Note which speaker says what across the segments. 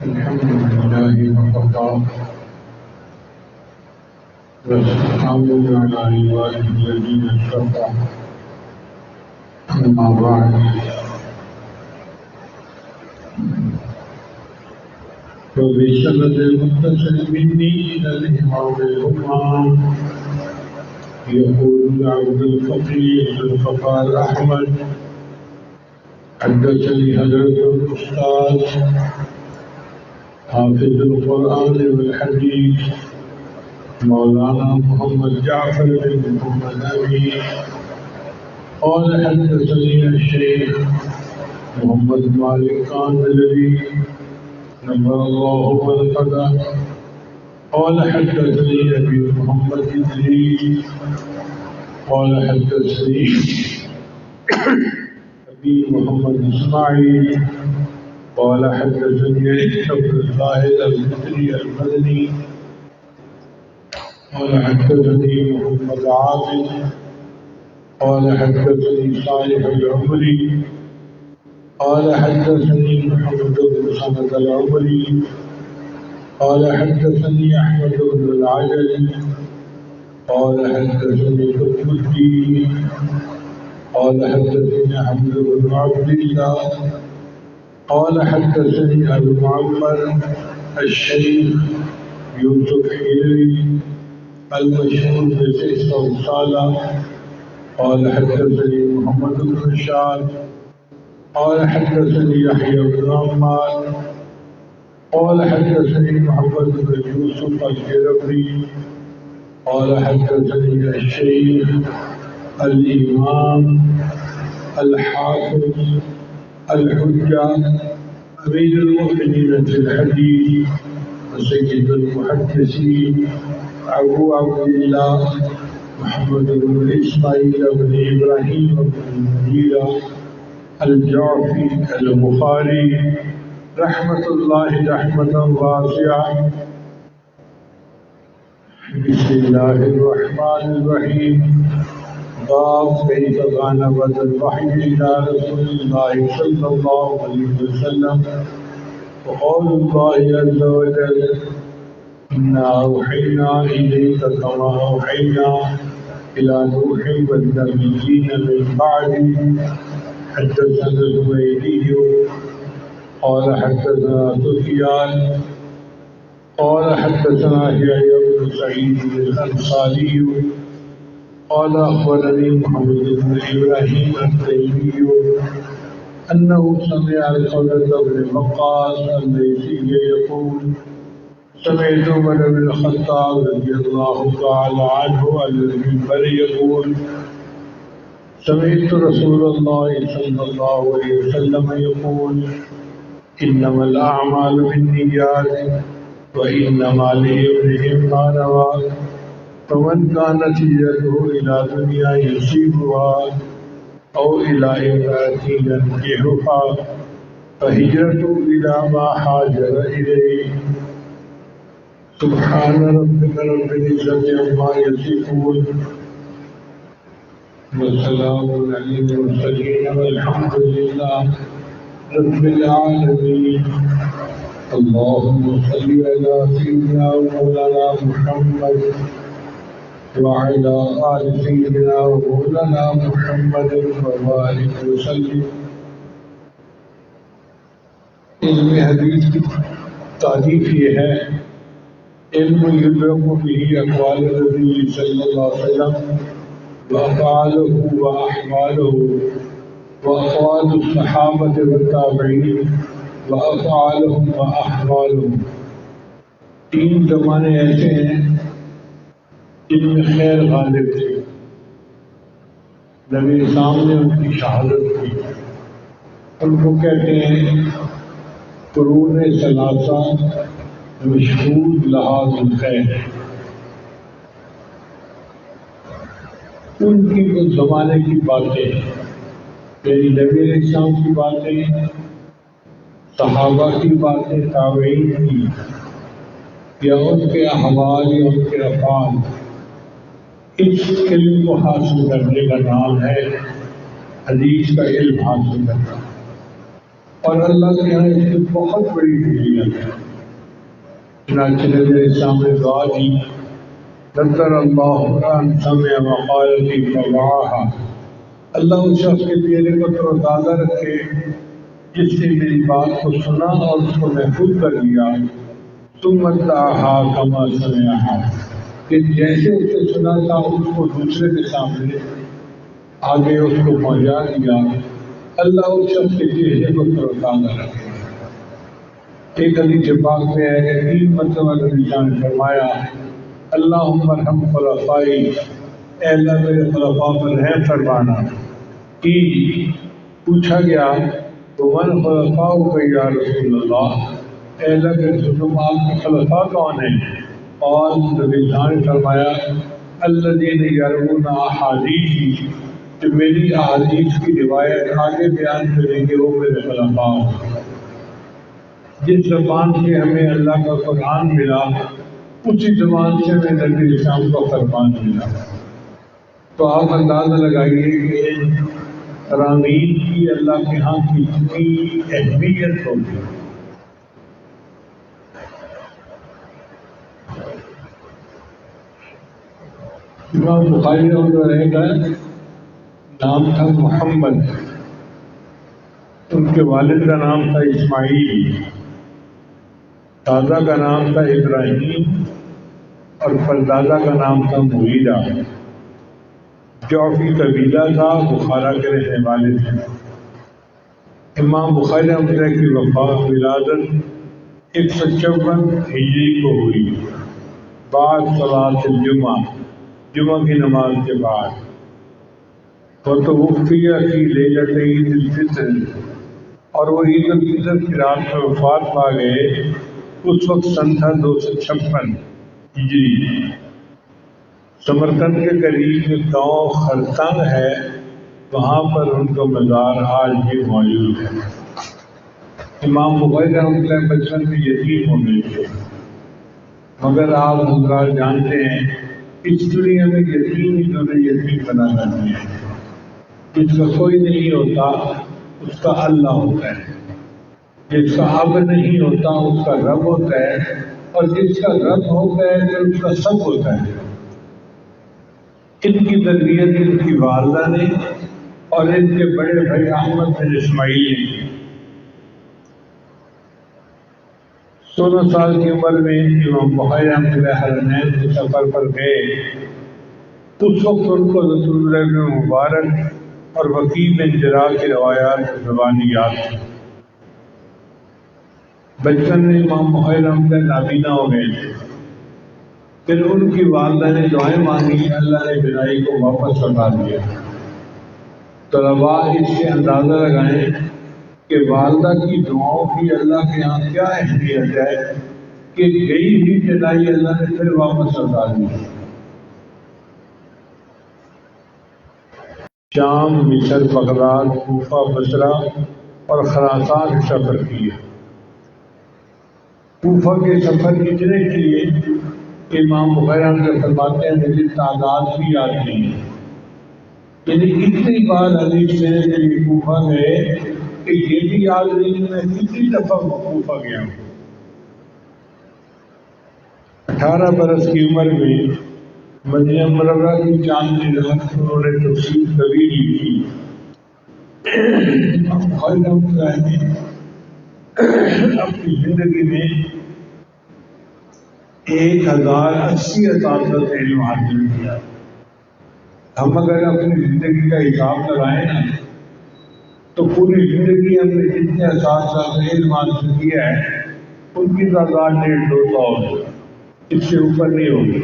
Speaker 1: الحمد لله وكفى والسلام على عباده الذين اصطفى أما بعد فبسند المتصل مني إلى الإمام الأمام يقول العبد الفقير الغفار أحمد حدثني حضرة الأستاذ حافظ القرآن والحديث مولانا محمد جعفر بن محمد أبي قال حدثني الشيخ محمد مالك كاملي نبر الله مرقده قال حدثني أبي محمد إدريس قال حدثني أبي محمد إسماعيل قال حدثني عبد الزاهد المصري المدني قال حدثني محمد عاصم قال حدثني صالح العمري قال حدثني محمد بن سند العمري قال حدثني أحمد بن العجل قال حدثني قطب الدين قال حدثني أحمد بن عبد الله قال حدثني أبو معمر الشيخ يوسف حيري المشهور بسيف صالح قال حدثني محمد بن رشاد قال حدثني يحيى بن عمار قال حدثني محمد بن يوسف الجربي قال حدثني الشيخ الإمام الحافظ الحجة أمير المؤمنين في الحديث وسيد المحدثين أبو عبد الله محمد بن إسماعيل بن إبراهيم بن المغيرة الجعفي البخاري رحمة الله رحمة واسعة. بسم الله الرحمن الرحيم. باب كيف كان بدء الوحي إلى رسول الله صلى الله عليه وسلم وقول الله عز وجل إنا أوحينا إليك كما أوحينا إلى نوح والنبيين من بعده. حدثنا الزبيدي قال حدثنا سفيان قال حدثنا يحيى بن سعيد الأنصاري قال أخبرني محمد بن إبراهيم التيمي أنه سمع الخولة بن وقاص الليثي يقول سمعت عمر بن الخطاب رضي الله تعالى عنه على المنبر يقول سمعت رسول الله صلى الله عليه وسلم يقول إنما الأعمال بالنيات وإنما لامرئ ما نوى فمن كانت هجرته إلى دنيا يصيبها أو إلى امرأة ينكحها فهجرته إلى ما هاجر إليه. سبحان ربك رب العزة عما يصفون وسلام على المرسلين والحمد لله رب العالمين. اللهم صل على سيدنا ومولانا محمد وعلى آل سيدنا ومولانا محمد وبارك وسلم. علم حدیث کی تعریف یہ ہے علم يدرك به أقوال النبي صلى الله عليه وسلم وأفعاله وأحواله وأقوال الصحابة والتابعين وأفعالهم وأحوالهم. تین زمانے ایسے ہیں جن میں خیر غالب تھی، نبی اسلام نے ان کی شہادت کی. ان کو کہتے ہیں قرون ثلاثہ مشہود لحاظ الخیر. ان کی وہ زمانے کی باتیں، یعنی نبی علیہ السلام کی باتیں، صحابہ کی باتیں، تابعین کی، یا ان کے احوال یا ان کے افعال، اس علم کو حاصل کرنے کا نام ہے حدیث کا علم حاصل کرنا. اور اللہ کے یہاں اس کی بہت بڑی فضیلت ہے. چنانچہ نبی علیہ السلام نے دعا دی، نذر اللہ ان سمع مقالتی فوعاها. اللہ اس شخص کے چہرے کو تر و تازہ رکھے جس نے میری بات کو سنا اور اس کو محفوظ کر لیا. ثم ادعاها كما سمعها، کہ جیسے اس نے سنا تھا اس کو دوسرے کے سامنے آگے اس کو پہنچا دیا. اللہ اس شخص کے چہرے کو تر و تازہ رکھے. ایک حدیث پاک میں ہے کہ 3 مرتبہ نبی جان نے فرمایا اللہم ارحم خلفائی، اے اللہ میرے خلفاء پر رحم فرمانا. کہ پوچھا گیا تو من خلفاؤک یا رسول اللہ، اے اللہ کے رسول آپ کے خلفاء کون ہیں؟ اور نبی جان نے فرمایا الذین یروون احادیثی، جو میری احادیث کی روایت آگے بیان کریں گے وہ میرے خلفاء ہیں. جس زبان سے ہمیں اللہ کا قرآن ملا اسی زبان سے ہمیں نبی اسلام کا فرمان ملا. تو آپ اندازہ لگائیے کہ ان ترانیم کی اللہ کے ہاں کتنی اہمیت ہوگی. امام بخاری رحمۃ اللہ کا نام تھا محمد، ان کے والد کا نام تھا اسماعیل، دادا کا نام تھا ابراہیم اور پردادا کا نام تھا مغیرہ. جعفی قبیلہ تھا، بخارا کے رہنے والے تھے. امام بخاری رحمۃ اللہ کی وفات ولادت 156 ہجری کو ہوئی، بعد صلاۃ الجمعہ، جمعہ کی نماز کے بعد. وتوفی فی لیلۃ عید الفطر، اور وہ عید الفطر کی رات میں وفات پا گئے. اس وقت سن تھا 256 ہجری. سمرقند کے قریب جو گاؤں خرطنگ ہے وہاں پر ان کا مزار آج بھی موجود ہے. امام بخاری رحمۃ اللہ بچپن میں یتیم ہو گئے تھے، مگر آپ حضرات جانتے ہیں اس دنیا میں یتیم ہی تمہیں یتیم بنا کرتے ہیں. جس کا کوئی نہیں ہوتا اس کا اللہ ہوتا ہے، جس کا اب نہیں ہوتا اس کا رب ہوتا ہے، اور جس کا رب ہوتا ہے تو اس کا سب ہوتا ہے. ان کی تربیت ان کی والدہ نے اور ان کے بڑے بھائی احمد بن اسماعیل نے کی. 16 سال کی عمر میں امام بخاری رحمۃ اللہ حرمین کے سفر پر گئے. اس وقت ان کو رسول اللہ بن مبارک اور وکیع بن جراح کی روایات زبانی یاد تھی. بچپن میں امام بخاری رحمۃ اللہ نابینا ہو گئے تھے. پھر ان کی والدہ نے دعائیں مانگی، اللہ نے بینائی کو واپس لوٹا دیا. طلباء اس سے اندازہ لگائیں کہ والدہ کی دعاؤں کی اللہ کے یہاں کیا اہمیت ہے کہ گئی ہوئی بینائی اللہ نے پھر واپس لوٹا دی. شام، مصر، بغداد، کوفہ، بصرہ اور خراسان سفر کیے. کوفہ کے سفر اتنے کیے کہ امام بخاری رحمۃ اللہ فرماتے ہیں مجھے تعداد بھی یاد نہیں ہے. یعنی اتنی بار حدیث لینے کے لیے کوفہ گئے کہ یہ بھی یاد نہیں کہ میں کتنی دفعہ کوفہ گیا ہوں. 18 برس کی عمر میں مدینہ منورہ کی چاندنی رات انہوں نے تفسیر طویل لکھی. امام بخاری رحمۃ اللہ نے اپنی زندگی میں 1080 اساتذہ سے علم حاصل کیا۔ ہم اگر اپنی زندگی کا حساب لگائیں نا تو پوری زندگی ہم نے جتنے اساتذہ سے علم حاصل کیا ہے ان کی تعداد 150-200 ہوگی، اس سے اوپر نہیں ہوگی۔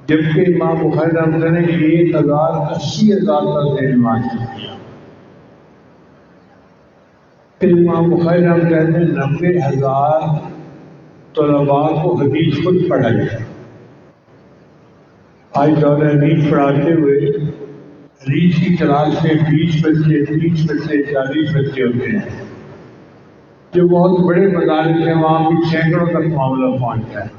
Speaker 1: جبکہ امام بخاری رحمۃ اللہ نے 1080 اساتذہ سے علم حاصل کیا۔ پھر امام بخاری رحمۃ اللہ نے 90,000 طلباء کو حدیث خود پڑھائی ہے۔ آج دور حدیث پڑھاتے ہوئے حدیث کی کلاس میں 20 بچے، 30 بچے، 40 بچے ہوتے ہیں۔ جو بہت بڑے مدارس ہیں وہاں بھی سینکڑوں تک معاملہ پہنچتا ہے۔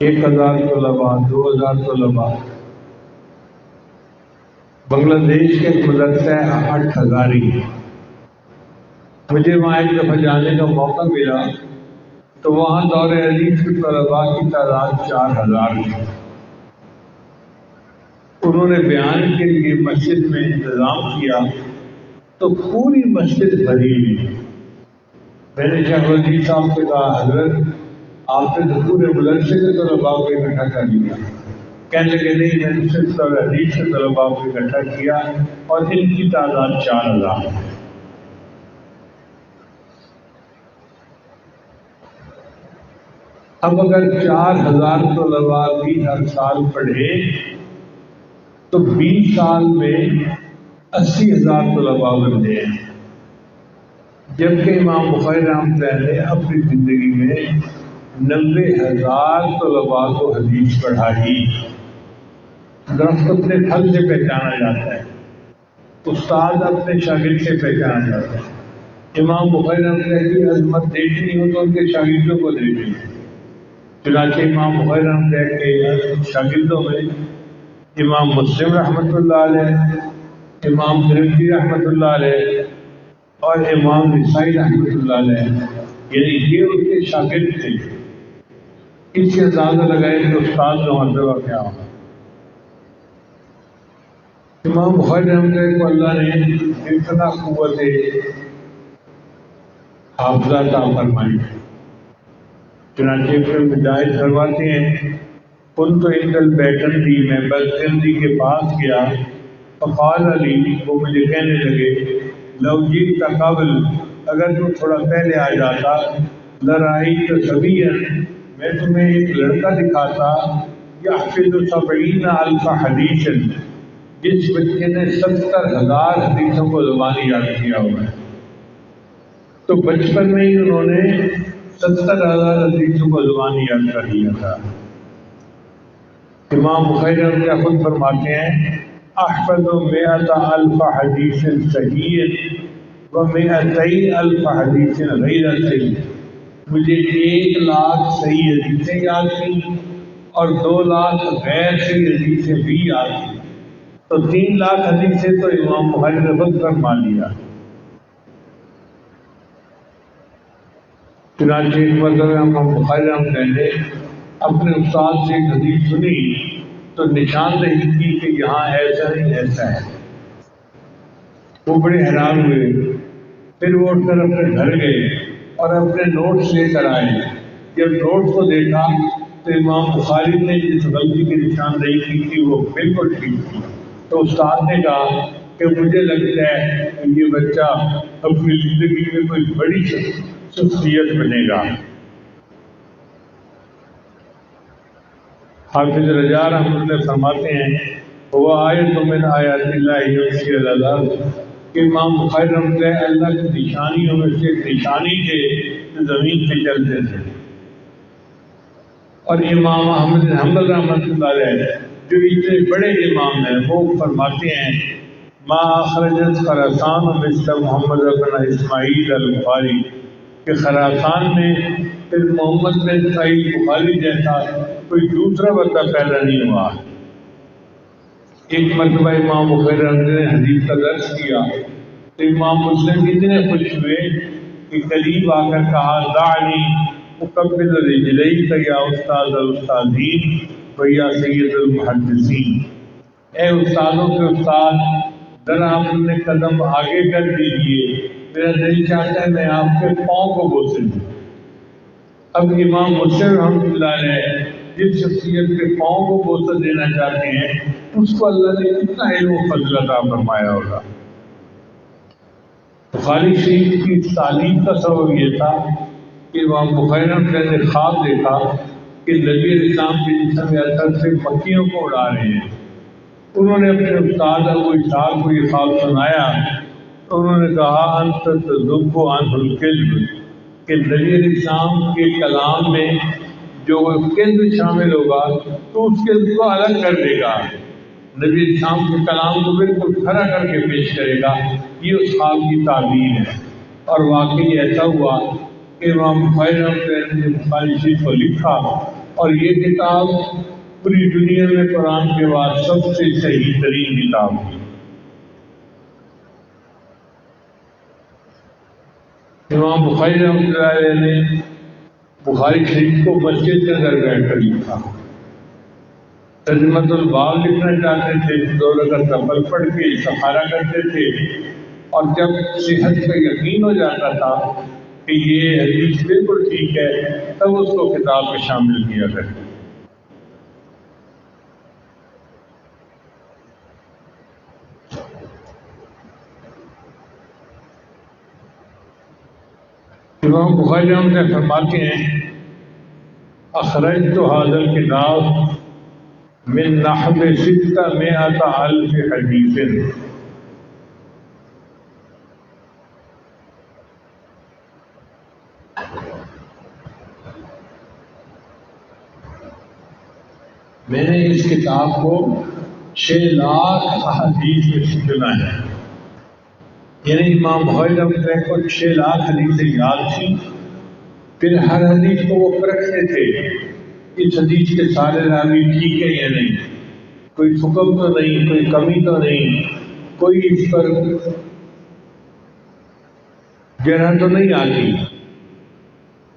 Speaker 1: 1000 طلباء، 2000 طلباء۔ بنگلہ دیش کے ایک مدرسہ ہے 8000 ہی۔ مجھے وہاں ایک دفعہ جانے کا موقع ملا تو وہاں دور حدیث کے طلباء کی تعداد 4000 تھی۔ انہوں نے بیان کے لیے مسجد میں انتظام کیا تو پوری مسجد بھری ہوئی۔ میں نے شیخ العزیز صاحب سے کہا حضرت آپ نے تو پورے مدرسے کے طلباء کو اکٹھا کر لیا۔ کہنے لگے نہیں، میں نے صرف دور حدیث کے طلباء کو اکٹھا کیا اور ان کی تعداد 4000 ہے۔ اب اگر 4000 طلباء بھی ہر سال پڑھے تو 20 سال میں 80,000 طلباء بنتے ہیں۔ جبکہ امام بخاری رحمۃ اللہ نے اپنی زندگی میں 90,000 طلباء کو حدیث پڑھائی۔ درخت اپنے پھل سے پہچانا جاتا ہے، استاد اپنے شاگرد سے پہچانا جاتا ہے۔ امام بخاری رحمۃ اللہ کی عظمت دیکھنی ہو تو ان کے شاگردوں کو دیکھیں۔ چنانچہ امام بخاری رحمۃ اللہ کے شاگردوں میں امام مسلم رحمۃ اللہ علیہ، امام ترمذی رحمۃ اللہ علیہ اور امام نسائی رحمۃ اللہ علیہ، یعنی یہ ان کے شاگرد تھے۔ اس سے اندازہ لگائے کہ استاد کا مرتبہ کیا ہوگا۔ امام بخاری رحمۃ اللہ کو اللہ نے اتنا قوت حافظہ عطا فرمائی۔ چنانچہ پھر مجاہد فرماتے ہیں کن تو عند البیکندی، میں بلکندی کے پاس گیا، فقال علی، وہ مجھے کہنے لگے لو جئت قبل، اگر تو تھوڑا پہلے آ جاتا، لرأیت صبیا، میں تمہیں ایک لڑکا دکھاتا، یحفظ 70,000 حدیث، جس بچے نے 70,000 حدیثوں کو زبانی یاد کیا ہوا ہے۔ تو بچپن میں ہی انہوں نے 70,000 حدیثوں کو زبانی یاد کر لیا تھا۔ امام بخاری رحمۃ اللہ خود فرماتے ہیں احفظ 100,000 حدیث صحیح و 200,000 حدیث غیر صحیح، مجھے 100,000 صحیح حدیثیں یاد تھیں اور 200,000 غیر صحیح حدیثیں بھی یاد تھیں۔ تو 300,000 حدیثیں تو امام بخاری نے خود فرما لیا۔ چنانچہ ایک مرتبہ امام بخاری رحمۃ اللہ نے اپنے استاد سے ایک حدیث سنی تو نشاندہی کی کہ یہاں ایسا نہیں ایسا ہے۔ وہ بڑے حیران ہوئے، پھر وہ اٹھ کر اپنے گھر گئے اور اپنے نوٹس لے کر آئے۔ جب نوٹس کو دیکھا تو امام بخاری نے جس غلطی کی نشاندہی کی تھی وہ بالکل ٹھیک تھی۔ تو استاد نے کہا کہ مجھے لگتا ہے کہ یہ بچہ اپنی زندگی میں کوئی بڑی شخصیت بنے گا۔ حافظ رجا رحمۃ اللہ فرماتے ہیں وہ آیت من آیات اللہ یمشی علی الارض، کہ امام بخاری رحمۃ اللہ کی نشانیوں میں سے ایک نشانی تھے جو زمین پہ چلتے تھے۔ اور امام احمد بن حنبل رحمۃ اللہ علیہ جو اتنے بڑے امام ہیں وہ فرماتے ہیں ما اخرجت خراسان مثل محمد بن اسماعیل البخاری، کہ خراسان میں پھر محمد بن اسماعیل بخاری جیسا کوئی دوسرا بندہ پیدا نہیں ہوا۔ ایک مرتبہ امام بخاری رحمۃ اللہ نے حدیث کا درس کیا تو امام مسلم اتنے خوش ہوئے کہ قریب آ کر کہا دعنی اقبل رجلیک یا استاد الاستاذین و یا سید المحدثین، اے استادوں کے استاد ذرا آپ اپنے قدم آگے کر دیجئے، میرا دل چاہتا ہے میں آپ کے پاؤں کو بوسے دوں۔ اب امام مسلم رحمۃ اللہ علیہ جس شخصیت کے پاؤں کو بوسہ دینا چاہتے ہیں اس کو اللہ نے کتنا علم و فضل عطا فرمایا ہوگا۔ بخاری شریف کی تعلیم کا سبب یہ تھا کہ امام بخاری رحمۃ اللہ نے خواب دیکھا کہ نبی علیہ السلام کے جسم اثر سے پکیوں کو اڑا رہے ہیں۔ انہوں نے اپنے استاد ابو اسحاق کو یہ خواب سنایا تو انہوں نے کہا انت تذب عنہ الکذب، کہ نبی علیہ السلام کے کلام میں جو کذب شامل ہوگا تو اس کذب کو الگ کر دے گا، نبی علیہ السلام کے کلام کو بالکل کھڑا کر کے پیش کرے گا۔ یہ اس خواب کی تعبیر ہے، اور واقعی ایسا ہوا کہ امام بخاری رحمۃ اللہ نے بخاری شریف کو لکھا، اور یہ کتاب پوری دنیا میں قرآن کے بعد سب سے صحیح ترین کتاب ہے۔ امام بخاری رحمۃ اللہ علیہ نے بخاری شریف کو مسجد کے اندر بیٹھ کر لکھا۔ ترجمۃ الباب لکھنا چاہتے تھے، 2 رکعت نفل پڑھ کے استخارہ کرتے تھے، اور جب صحت کا یقین ہو جاتا تھا کہ یہ حدیث بالکل ٹھیک ہے تب اس کو کتاب میں شامل کیا کرتے۔ امام بخاری رحمۃ اللہ فرماتے ہیں اخرجت هذا الكتاب من نحو 600,000 حدیث، میں نے اس کتاب کو 6 لاکھ احادیث میں سے چنا ہے، یعنی امام بخاری رحمۃ اللہ کو 6 لاکھ حدیثیں یاد تھیں، پھر ہر حدیث کو وہ پرکھتے تھے اس حدیث کے سارے راوی ٹھیک ہے یا نہیں، کوئی حکم تو نہیں، کوئی کمی تو نہیں، کوئی اس پر جرح تو نہیں آتی۔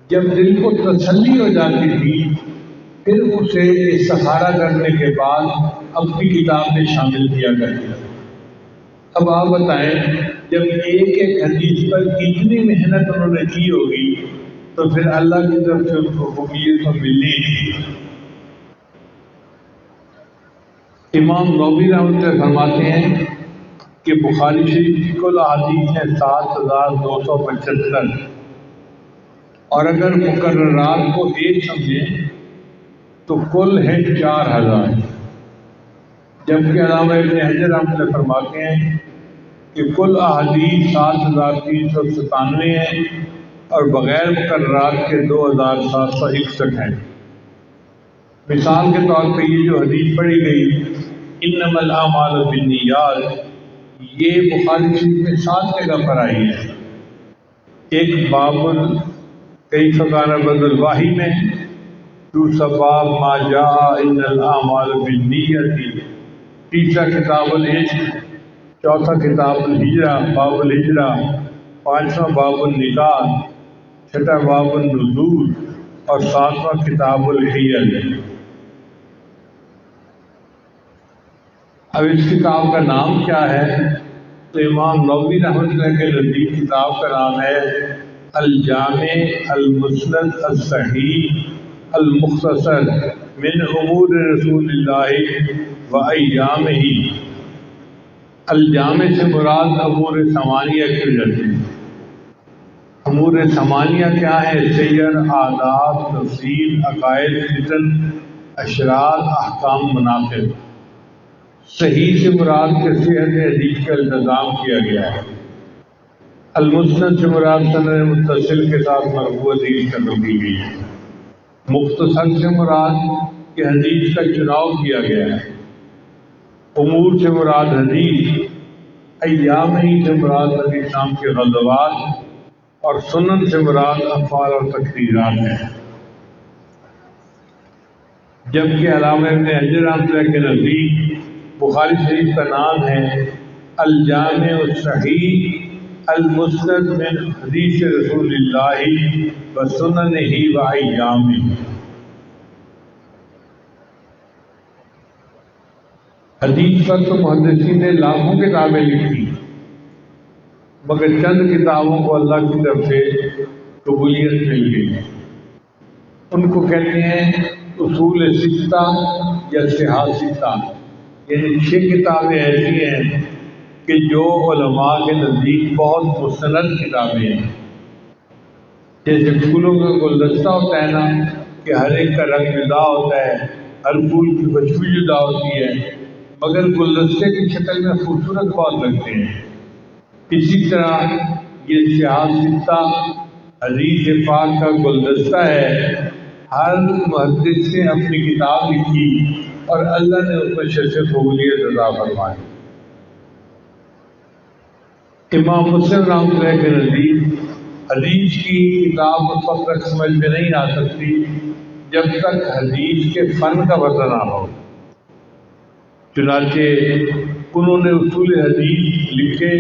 Speaker 1: جب دل کو تسلی ہو جاتی تھی پھر اسے استخارہ کرنے کے بعد اپنی کتاب میں شامل کیا کرتے تھے۔ اب آپ بتائیں جب ایک ایک حدیث پر اتنی محنت انہوں نے کی ہوگی تو پھر اللہ کی طرف سے اس کو قبولیت تو ملنی تھی۔ امام نووی رحمۃ اللہ فرماتے ہیں کہ بخاری شریف کی کل احادیث ہیں 7,275، اور اگر مقررات کو ایک سمجھیں تو کل ہے 4,000، جبکہ علامہ ابن حجر رحمۃ اللہ فرماتے ہیں کہ کل احادیث 7,397 ہیں، اور بغیر مقررات کے 2,761 ہیں۔ مثال کے طور پہ یہ جو حدیث پڑھی گئی انما الاعمال بالنیات، یہ بخاری شریف میں 7 جگہ پر آئی ہے۔ ایک باب کیف کان بدء الوحی میں، دوسرا باب ما جاء ان الاعمال بالنیت، تیسرا کتاب العشق، چوتھا کتاب الہجرہ باب الہجرہ، پانچواں باب النکاح، چھٹا باب النذور، اور 7واں کتاب الحیل۔ اب اس کتاب کا نام کیا ہے تو امام نووی رحمۃ اللہ کے نزدیک کتاب کا نام ہے الجامع المسند الصحیح المختصر من امور رسول اللہ و ایامہ۔ الجامع سے مراد امور ثمانیہ کے جاتے ہیں۔ امور ثمانیہ کیا ہے؟ سیر، آداب، تفصیل، عقائد، فتن، اشراط، احکام، مناقب۔ صحیح سے مراد کے صحت حدیث کا التزام کیا گیا ہے۔ المسند سے مراد سند متصل کے ساتھ مرفوع حدیث قدر کی گئی ہے۔ مختصر سے مراد کہ حدیث کا چناؤ کیا گیا ہے۔ امور سے مراد حدیث، ایام ہی سے مراد نبی اسلام کے غزوات، اور سنن سے مراد افعال اور تقریرات ہیں۔ جبکہ علامہ ابن حجر رحمۃ اللہ کے نزدیک بخاری شریف کا نام ہے الجامع الصحیح المسند من حدیث رسول اللہ و سننہ و ایامہ۔ حدیث پر تو محدثین نے لاکھوں کتابیں لکھی، مگر چند کتابوں کو اللہ کی طرف سے قبولیت مل گئی۔ ان کو کہتے ہیں اصول ستہ یا صحاح ستہ، یعنی 6 کتابیں ایسی ہیں کہ جو علماء کے نزدیک بہت مستند کتابیں ہیں۔ جیسے پھولوں کا گلدستہ ہوتا ہے نا کہ ہر ایک کا رنگ جدا ہوتا ہے، ہر پھول کی خوشبو جدا ہوتی ہے، مگر گلدستے کی شکل میں خوبصورت بہت لگتے ہیں۔ اسی طرح یہ صحاح ستہ حدیث پاک کا گلدستہ ہے۔ ہر محدث نے اپنی کتاب لکھی اور اللہ نے اس میں شرف قبولیت عطا فرمائی۔ امام مسلم رحمۃ اللہ کے نزدیک حدیث کی کتاب اس وقت تک سمجھ میں نہیں آ سکتی جب تک حدیث کے فن کا پتہ نہ ہو۔ چنانچہ انہوں نے اصول حدیث لکھے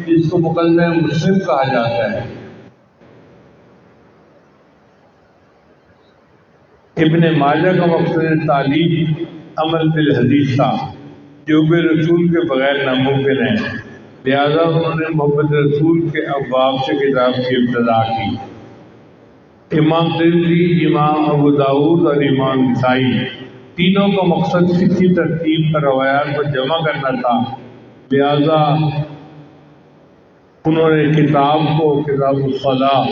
Speaker 1: جس کو مقدمہ مسلم کہا جاتا ہے۔ ابن ماجہ کا مقصد تعلیم عمل بالحدیث تھا جو بے رسول کے بغیر ناممکن ہے، لہذا انہوں نے محبت رسول کے ابواب سے کتاب کی ابتدا کی۔ امام ترمذی، امام ابو داؤد اور امام نسائی تینوں کا مقصد فقہی ترتیب پر روایات کو جمع کرنا تھا، لہذا انہوں نے کتاب کو کتاب الصلاۃ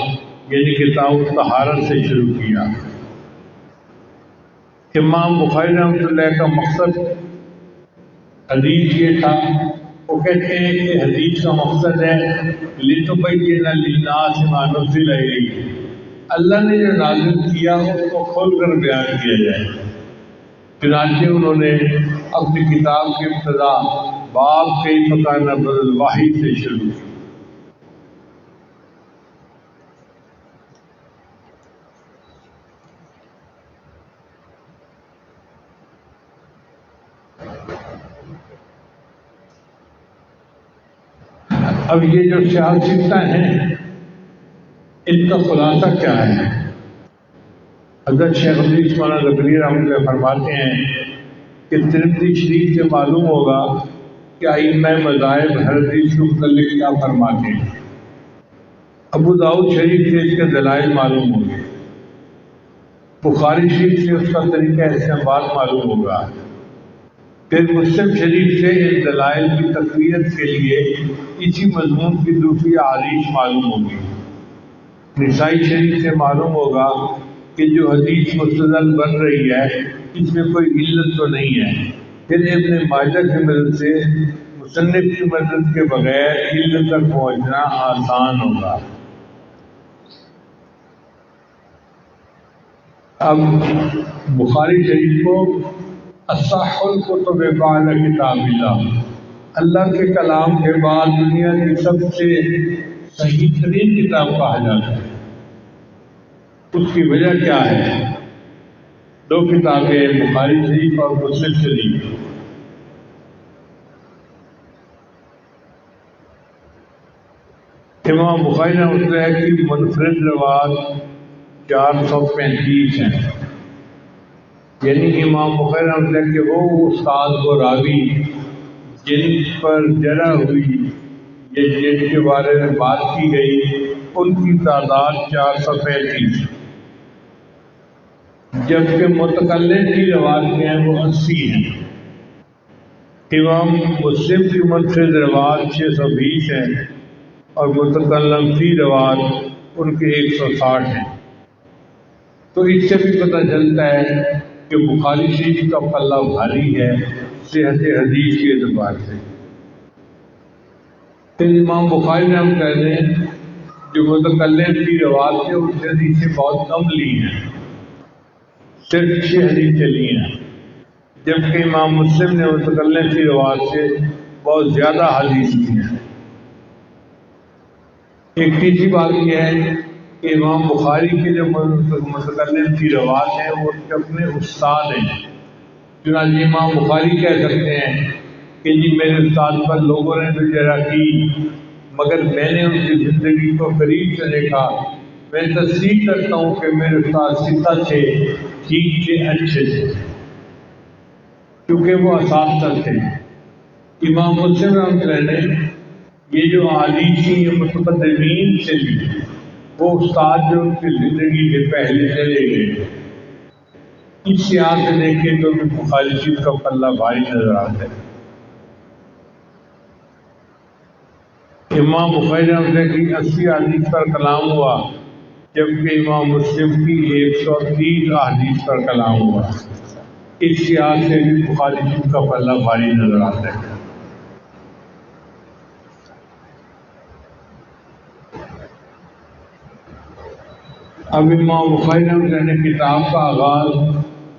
Speaker 1: یعنی کتاب الطہارت سے شروع کیا۔ امام بخاری رحمۃ اللہ کا مقصد حدیث یہ تھا، وہ کہتے ہیں کہ حدیث کا مقصد ہے لِتُبَيِّنَ لِلنَّاسِ مَا نُزِّلَ إِلَيْهِمْ، اللہ نے جو نازل کیا اس کو کھول کر بیان کیا جائے۔ چنانچہ انہوں نے اپنی کتاب کی ابتدا باب کیف کان بدء الوحی سے شروع کی۔ اب یہ جو صحاح ستہ ہیں ان کا خلاصہ کیا ہے؟ حضرت شیخ حدیث مولانا زکریا رحمۃ اللہ فرماتے ہیں کہ ترمذی شریف سے معلوم ہوگا کہ ائمہ مذاہب ہر حدیث کے متعلق کیا فرماتے ہیں۔ ابو داؤد شریف سے اس کے دلائل معلوم ہوں گے، بخاری شریف سے اس کا طریقہ استنباط معلوم ہوگا، پھر مسلم شریف سے ان دلائل کی تقویت کے لیے اسی مضمون کی دوسری احادیث معلوم ہوگی، نسائی شریف سے معلوم ہوگا کہ جو حدیث مستدل بن رہی ہے اس میں کوئی علت تو نہیں ہے، پھر ابن ماجہ کی مدد سے مصنف کی مدد کے بغیر علت تک پہنچنا آسان ہوگا۔ اب بخاری شریف کو اصح الکتب بعد کتاب اللہ کے کلام کے بعد دنیا کی سب سے صحیح ترین کتاب کہا جاتا ہے۔ اس کی وجہ کیا ہے؟ 2 کتابیں بخاری شریف اور مسلم شریف۔ امام بخاری رحمۃ اللہ کی منفرد روایات 435 ہیں، یعنی امام بخاری رحمۃ اللہ کے وہ استاد و راوی جن پر جرح ہوئی یا جن کے بارے میں بات کی گئی ان کی تعداد 435، جبکہ متکلم کی روایتیں ہیں وہ 80 ہیں۔ امام مسلم کی منفرد روایت 620 ہیں اور متکلم کی روایت ان کے 160 ہیں۔ تو اس سے بھی پتہ چلتا ہے کہ بخاری شریف کا پلہ بھاری ہے صحت حدیث کے اعتبار سے۔ پھر امام بخاری رحمۃ اللہ نے جو متکلم کی روایت ہے ان سے حدیثیں بہت کم لی ہیں، صرف 6 حدیثیں لی ہیں، جبکہ امام مسلم نے متکلم کی روایت سے بہت زیادہ حدیث لی ہیں۔ ایک تیسری بات یہ ہے کہ امام بخاری کے جو متکلم کی روایت ہے وہ اپنے استاد ہیں، چنانچہ امام بخاری کہہ سکتے ہیں کہ جی میرے استاد پر لوگوں نے تو جرح کی مگر میں نے ان کی زندگی کو قریب سے دیکھا، میں تصدیق کرتا ہوں کہ میرے استاد ثقہ تھے، ٹھیک تھے، اچھے تھے، کیونکہ وہ اساتذہ تھے۔ امام مسلم رحمۃ اللہ نے یہ جو احادیث تھی یہ متقدمین سے لی، وہ استاد جو ان کی زندگی کے پہلے چلے گئے، اس سیاق سے دیکھیں تو بھی بخاری شریف کا پلہ بھاری نظر آتا ہے۔ امام بخاری رحمۃ اللہ کی 80 حدیث پر کلام ہوا، جبکہ امام مسلم کی 130 احادیث پر کلام ہوا۔ اس سیاق سے بھی بخاری شریف کا پلہ بھاری نظر آتا ہے۔ اب امام بخاری رحمۃ اللہ نے کتاب کا آغاز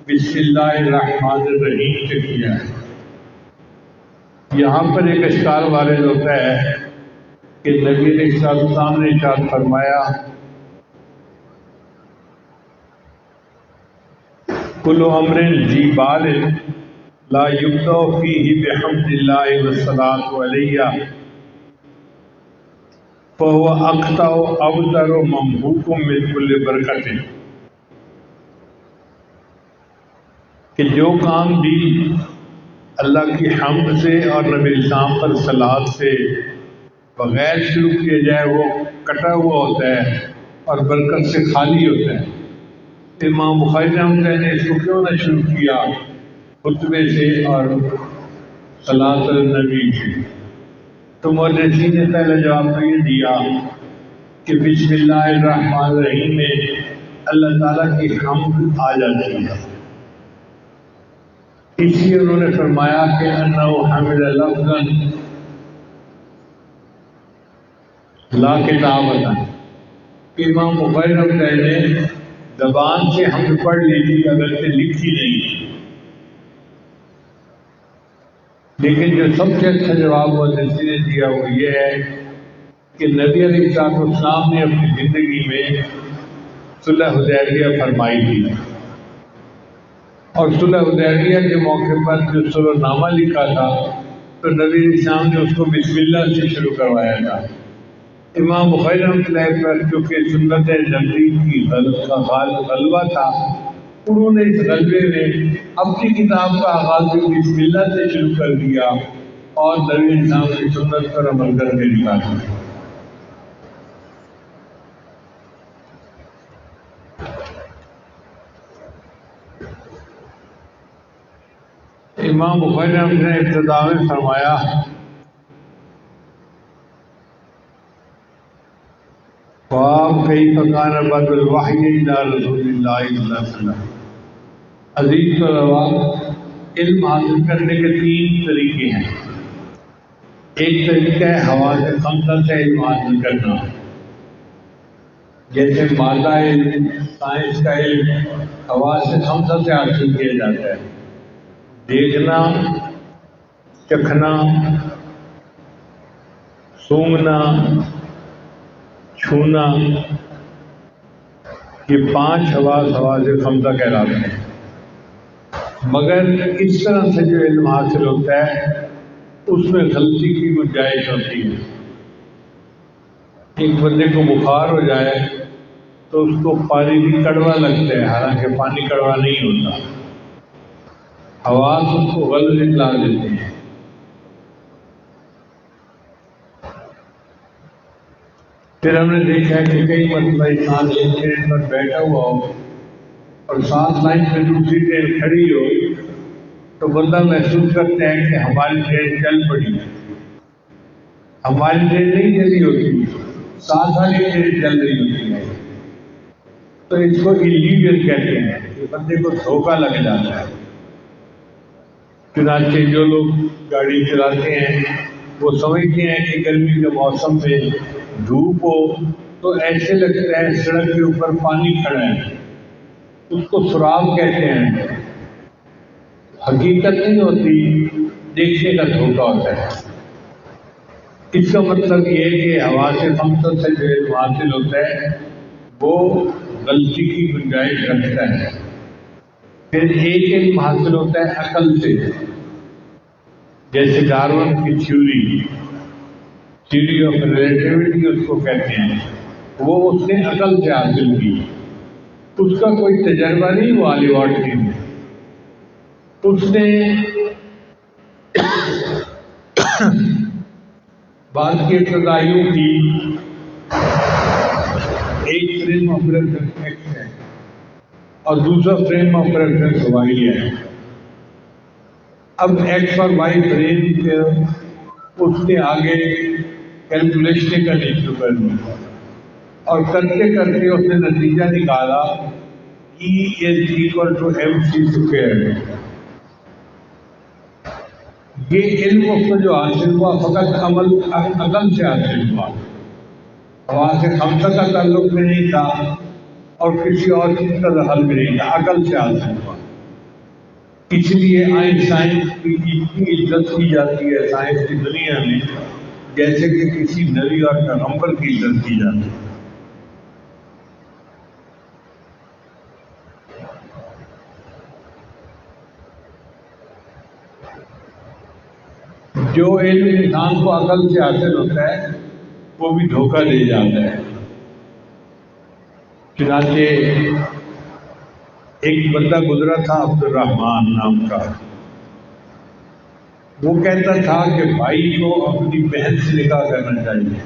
Speaker 1: بسم اللہ الرحمن الرحیم سے کیا ہے۔ یہاں پر ایک اشکال وارد ہوتا ہے کہ نبی علیہ السلام نے ارشاد فرمایا کل امر ذی بال لا یبدأ فیہ بحمد اللہ والصلاۃ علیہ فهو اقطع ابتر ممحوق من کل برکت، کہ جو کام بھی اللہ کی حمد سے اور نبی اسلام پر صلوات سے بغیر شروع کیا جائے وہ کٹا ہوا ہوتا ہے اور برکت سے خالی ہوتا ہے۔ امام بخاری رحمۃ اللہ نے اس کو کیوں نہ شروع کیا خطبے سے اور صلاۃ النبی سے؟ تو مؤرخین نے پہلا جواب تو یہ دیا کہ بسم اللہ الرحمن الرحیم میں اللہ تعالیٰ کی حمد آ جاتی ہے، اس لیے انہوں نے فرمایا کہ انہ حمد لفظا لا کتابتا، کہ امام بخاری رحمۃ اللہ نے زبان سے حمد پڑھ لی تھی اگرچہ لکھی نہیں، لیکن جو سب سے اچھا جواب مؤرخین نے دیا وہ یہ ہے کہ نبی علیہ السلام نے اپنی زندگی میں صلح حدیبیہ فرمائی تھی، اور صلح حدیبیہ کے موقع پر جو صلح نامہ لکھا تھا تو نبی علیہ السلام نے اس کو بسم اللہ سے شروع کروایا تھا۔ امام بخاری رحمۃ اللہ پر چونکہ سنت نبوی کی غلبہ تھا، انہوں نے اس غلبے میں اپنی کتاب کا آغاز بھی بسم اللہ سے شروع کر دیا اور نبی اسلام کی سنت پر عمل کر کے دکھایا۔ امام بخاری رحمۃ اللہ نے ابتدا میں فرمایا باب کیف کان بدء الوحی الی رسول اللہ صلی اللہ علیہ وسلم۔ عزیز طلباء، علم حاصل کرنے کے 3 طریقے ہیں۔ ایک طریقہ ہے حواس خمسہ سے علم حاصل کرنا، جیسے مادہ علم، سائنس کا علم حواس خمسہ سے حاصل کیا جاتا ہے۔ دیکھنا، چکھنا، سونگھنا، چھونا، یہ 5 حواس خمسہ کہلاتے ہیں۔ مگر اس طرح سے جو علم حاصل ہوتا ہے اس میں غلطی کی گنجائش ہوتی ہے۔ ایک بندے کو بخار ہو جائے تو اس کو پانی بھی کڑوا لگتا ہے، حالانکہ پانی کڑوا نہیں ہوتا، حواس اس کو غلط اطلاع دیتے ہیں۔ پھر ہم نے دیکھا ہے کہ کئی مرتبہ انسان ایک ٹرین پر بیٹھا ہوا ہو اور 7 لائن پہ دوسری ٹرین کھڑی ہو تو بندہ محسوس کرتا ہے کہ ہماری ٹرین چل پڑی، ہماری ٹرین نہیں چلی ہوتی، ساتھ والی ٹرین چل رہی ہوتی ہے۔ تو اس کو ایلیوژن کہتے ہیں، کہ بندے کو دھوکہ لگ جاتا ہے۔ چنانچہ جو لوگ گاڑی چلاتے ہیں وہ سمجھتے ہیں کہ گرمی کے موسم میں دھوپ ہو تو ایسے لگتا ہے سڑک کے اوپر پانی کھڑا ہے، اس کو سراب کہتے ہیں۔ حقیقت نہیں ہوتی، دیکھنے کا دھوکہ ہوتا ہے۔ اس کا مطلب یہ ہے کہ حواس خمسہ سے جو علم حاصل ہوتا ہے وہ غلطی کی گنجائش رکھتا ہے۔ پھر ایک علم حاصل ہوتا ہے عقل سے، جیسے ڈارون کی تھیوری آف ریلیٹیوٹی اس کو کہتے ہیں، وہ اس نے عقل سے حاصل کی، اس کا کوئی تجربہ نہیں ہوا لیبارٹری میں، اس نے بات کی ابتدائیوں کی ایک فریم آف ریفرنس ایکس ہے اور دوسرا فریم آف ریفرنس وائی ہے. اب ایکس اور وائی فریم کے اس نے آگے کیلکولیشن کرنی شروع کر دی اور کرتے کرتے اس نے نتیجہ نکالا E=mc². یہ علم اس کو جو حاصل ہوا فقط عقل سے حاصل ہوا، وہاں سے خمسہ کا تعلق بھی نہیں تھا اور کسی اور چیز کا دخل بھی نہیں تھا، عقل سے حاصل ہوا. اس لیے آئنسٹائن کی اتنی عزت کی جاتی ہے سائنس کی دنیا میں جیسے کہ کسی نبی اور پیغمبر کی عزت کی جاتی ہے. جو علم انسان کو عقل سے حاصل ہوتا ہے وہ بھی دھوکہ دے جاتا ہے. چنانچہ ایک بندہ گزرا تھا عبد الرحمن نام کا، وہ کہتا تھا کہ بھائی کو اپنی بہن سے نکاح کرنا چاہیے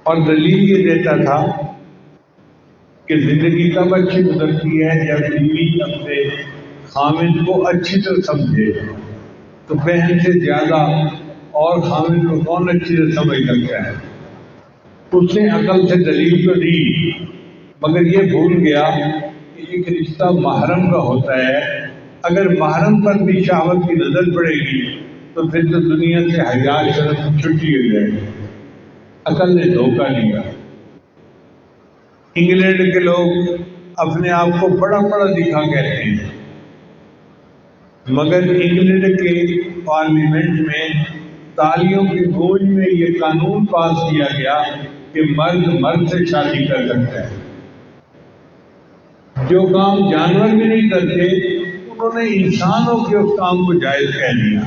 Speaker 1: اور دلیل یہ دیتا تھا کہ زندگی تب اچھی گزرتی ہے جب بیوی اپنے خامد کو اچھی طرح سمجھے. تو بہن سے زیادہ اور خامد کو کون اچھی طرح سمجھ سکتا ہے؟ اس نے عقل سے دلیل تو دی مگر یہ بھول گیا کہ ایک رشتہ محرم کا ہوتا ہے. اگر محرم پر بھی شہوت کی نظر پڑے گی تو پھر تو دنیا سے حیا شرف کی چھٹی ہو جائے گی. عقل نے دھوکہ دیا. انگلینڈ کے لوگ اپنے آپ کو بڑا بڑا لکھا کہتے ہیں مگر انگلینڈ کے پارلیمنٹ میں تالیوں کی گونج میں یہ قانون پاس کیا گیا کہ مرد مرد سے شادی کر سکتا ہے. جو کام جانور بھی نہیں کرتے انہوں نے انسانوں کے اس کام کو جائز کہہ دیا.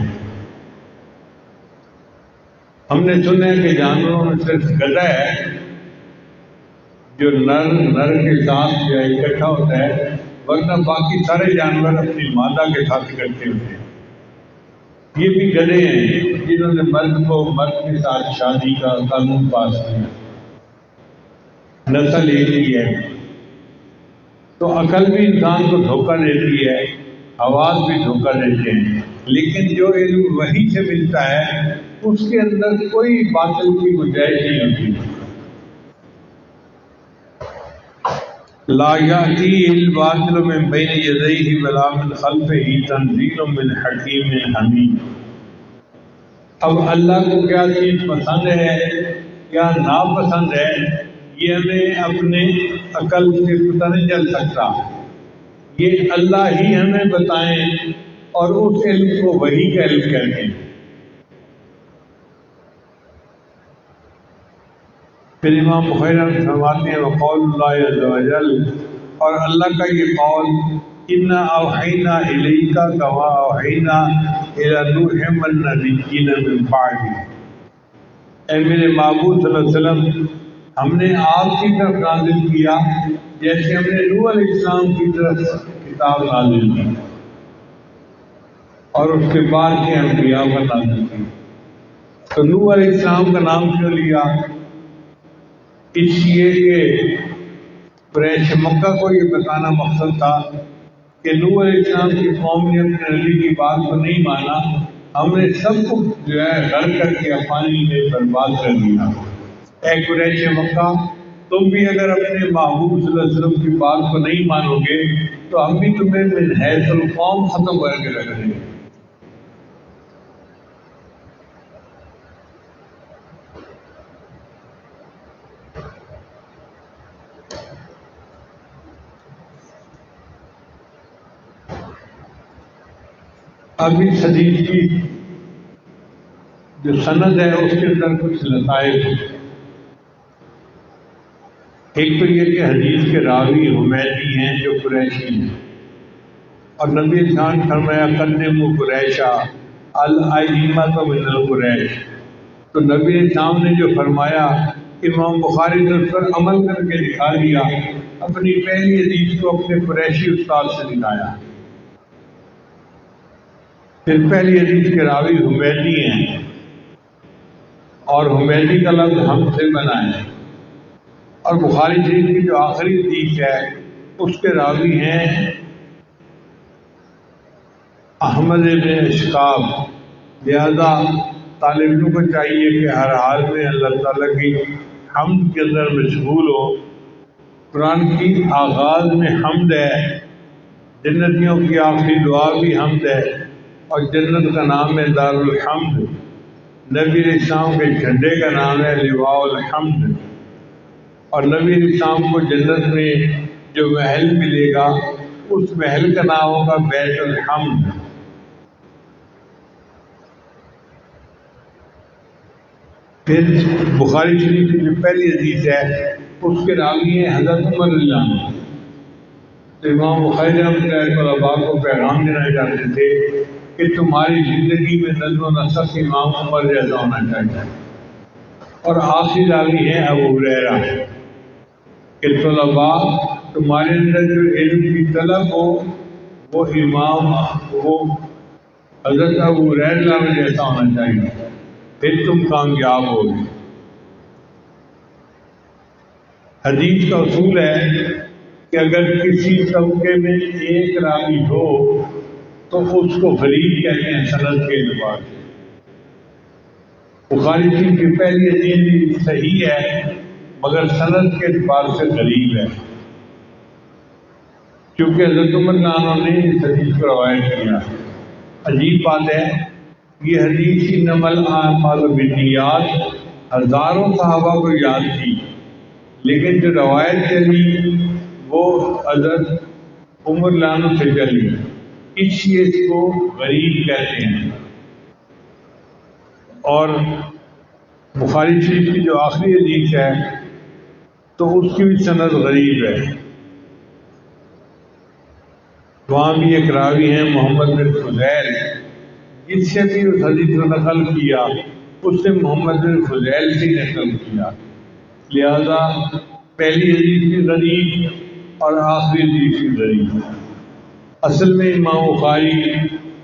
Speaker 1: ہم نے سنا ہے کہ جانوروں میں صرف گدھا ہے جو نر کے ساتھ جو اکٹھا ہوتا ہے، ورنہ باقی سارے جانور اپنی مادہ کے ساتھ اکٹھے ہوتے ہیں. یہ بھی گدھے ہیں جنہوں نے مرد کو مرد کے ساتھ شادی کا قانون پاس کیا. نسل ایک ہی ہے. تو عقل بھی انسان کو دھوکہ دیتی ہے، حواس بھی دھوکہ دیتے ہیں، لیکن جو علم وحی سے ملتا ہے اس کے اندر کوئی باطل کی گنجائش نہیں ہوتی. لا یأتیہ الباطل من بین یدیہ ولا من خلفہ تنزیل من حکیم حمید. اب اللہ کو کیا چیز پسند ہے کیا ناپسند ہے یہ ہمیں اپنے عقل سے پتہ نہیں چل سکتا. یہ اللہ ہی ہمیں بتائیں اور اس علم کو وحی کا علم کہتے ہیں. پھر امام بخاری فرماتے ہیں وقول اللہ عز وجل، اور اللہ کا یہ قول انا اوحینا الیک کما اوحینا الی نوح والنبیین من بعد. اے میرے معبود صلی اللہ علیہ وسلم، ہم نے آپ کی طرف نازل کیا جیسے ہم نے نوح علیہ السلام کی طرف کتاب نازل کی اور اس کے بعد کے انبیاء پر نازل کی. تو نوح علیہ السلام کا نام کیوں لیا؟ اس لیے کہ قریش مکہ کو یہ بتانا مقصد تھا کہ نوح علیہ السلام کی قوم نے اپنے نبی کی بات کو نہیں مانا، ہم نے سب کو جو ہے غرق کر کے پانی میں برباد کر دیا. اے قریش مکہ، تم بھی اگر اپنے محبوب صلی اللہ علیہ وسلم کی بات کو نہیں مانو گے تو ہم بھی تمہیں من حیث القوم ختم کر کے رکھ دیں گے. اب اس حدیث کی جو سند ہے اس کے اندر کچھ لطائف ہیں. ایک تو یہ کہ حدیث کے راوی حمیدی ہیں جو قریشی ہیں اور نبی اسلام فرمایا قدموا قریشا الائمۃ من القریش. تو نبی اسلام نے جو فرمایا امام بخاری نے اس پر عمل کر کے دکھا دیا. اپنی پہلی حدیث کو اپنے قریشی استاد سے دکھایا. پھر پہلی حدیث کے راوی حمیدی ہیں اور حمیدی کا لفظ ہم سے بنا ہے. اور بخاری شریف کی جو آخری حدیث ہے اس کے راوی ہیں احمد بن اشکاب۔ لہذا طالب علم کو چاہیے کہ ہر حال میں اللہ تعالیٰ کی حمد کے اندر مشغول ہو۔ قرآن کی آغاز میں حمد ہے، جنتیوں کی آخری دعا بھی حمد ہے، اور جنت کا نام ہے دار الحمد۔ نبی علیہ السلام کے جھنڈے کا نام ہے لواء الحمد، اور نبی علیہ السلام کو جنت میں جو محل ملے گا اس محل کا نام ہوگا بیت الحمد۔ پھر بخاری شریف کی جو پہلی حدیث ہے اس کے راوی ہیں حضرت عمر رضی اللہ عنہ۔ تو امام بخاری رحمۃ اللہ طلباء کو پیغام دینا چاہتے تھے کہ تمہاری زندگی میں نظم و نسق امام عمر جیسا ہونا چاہیے۔ اور آخری راوی ہیں ابو ہریرہ کہ طلباء تمہارے اندر جو علم کی طلب ہو وہ حضرت ابو ہریرہ جیسا ہونا چاہیے، پھر تم کامیاب ہوگے۔ حدیث کا اصول ہے کہ اگر کسی طبقے میں ایک راوی ہو تو اس کو غریب کہتے ہیں سند کے اعتبار سے۔ بخاری شریف کی پہلی حدیث صحیح ہے مگر سند کے اعتبار سے غریب ہے، کیونکہ حضرت عمر عنہ نے اس حدیث کو روایت کیا۔ عجیب بات ہے، یہ حدیث انما الاعمال بالنیات ہزاروں صحابہ کو یاد تھی، لیکن جو روایت چلی وہ حضرت عمر عنہ سے چلی، اس لیے اس کو غریب کہتے ہیں۔ اور بخاری شریف کی جو آخری حدیث ہے تو اس کی بھی سند غریب ہے۔ وہاں بھی ایک راوی ہیں محمد بن فضیل، جس سے بھی اس حدیث کو نقل کیا اس نے محمد بن فضیل سے نقل کیا، لہذا پہلی حدیث بھی غریب اور آخری حدیث بھی غریب۔ اصل میں امام بخاری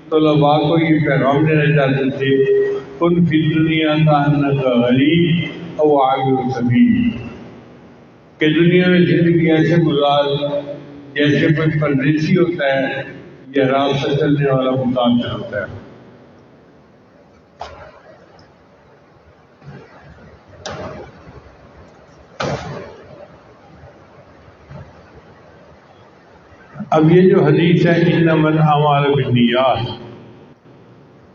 Speaker 1: طلباء کو یہ پیغام دینا چاہتے تھے کن فی الدنیا کانک غریب او عابر سبیل، کہ دنیا میں زندگی ایسے گزار جیسے کوئی پردیسی ہوتا ہے یا راستہ چلنے والا مسافر ہوتا ہے۔ اب یہ جو حدیث ہے انما الاعمال بالنیات،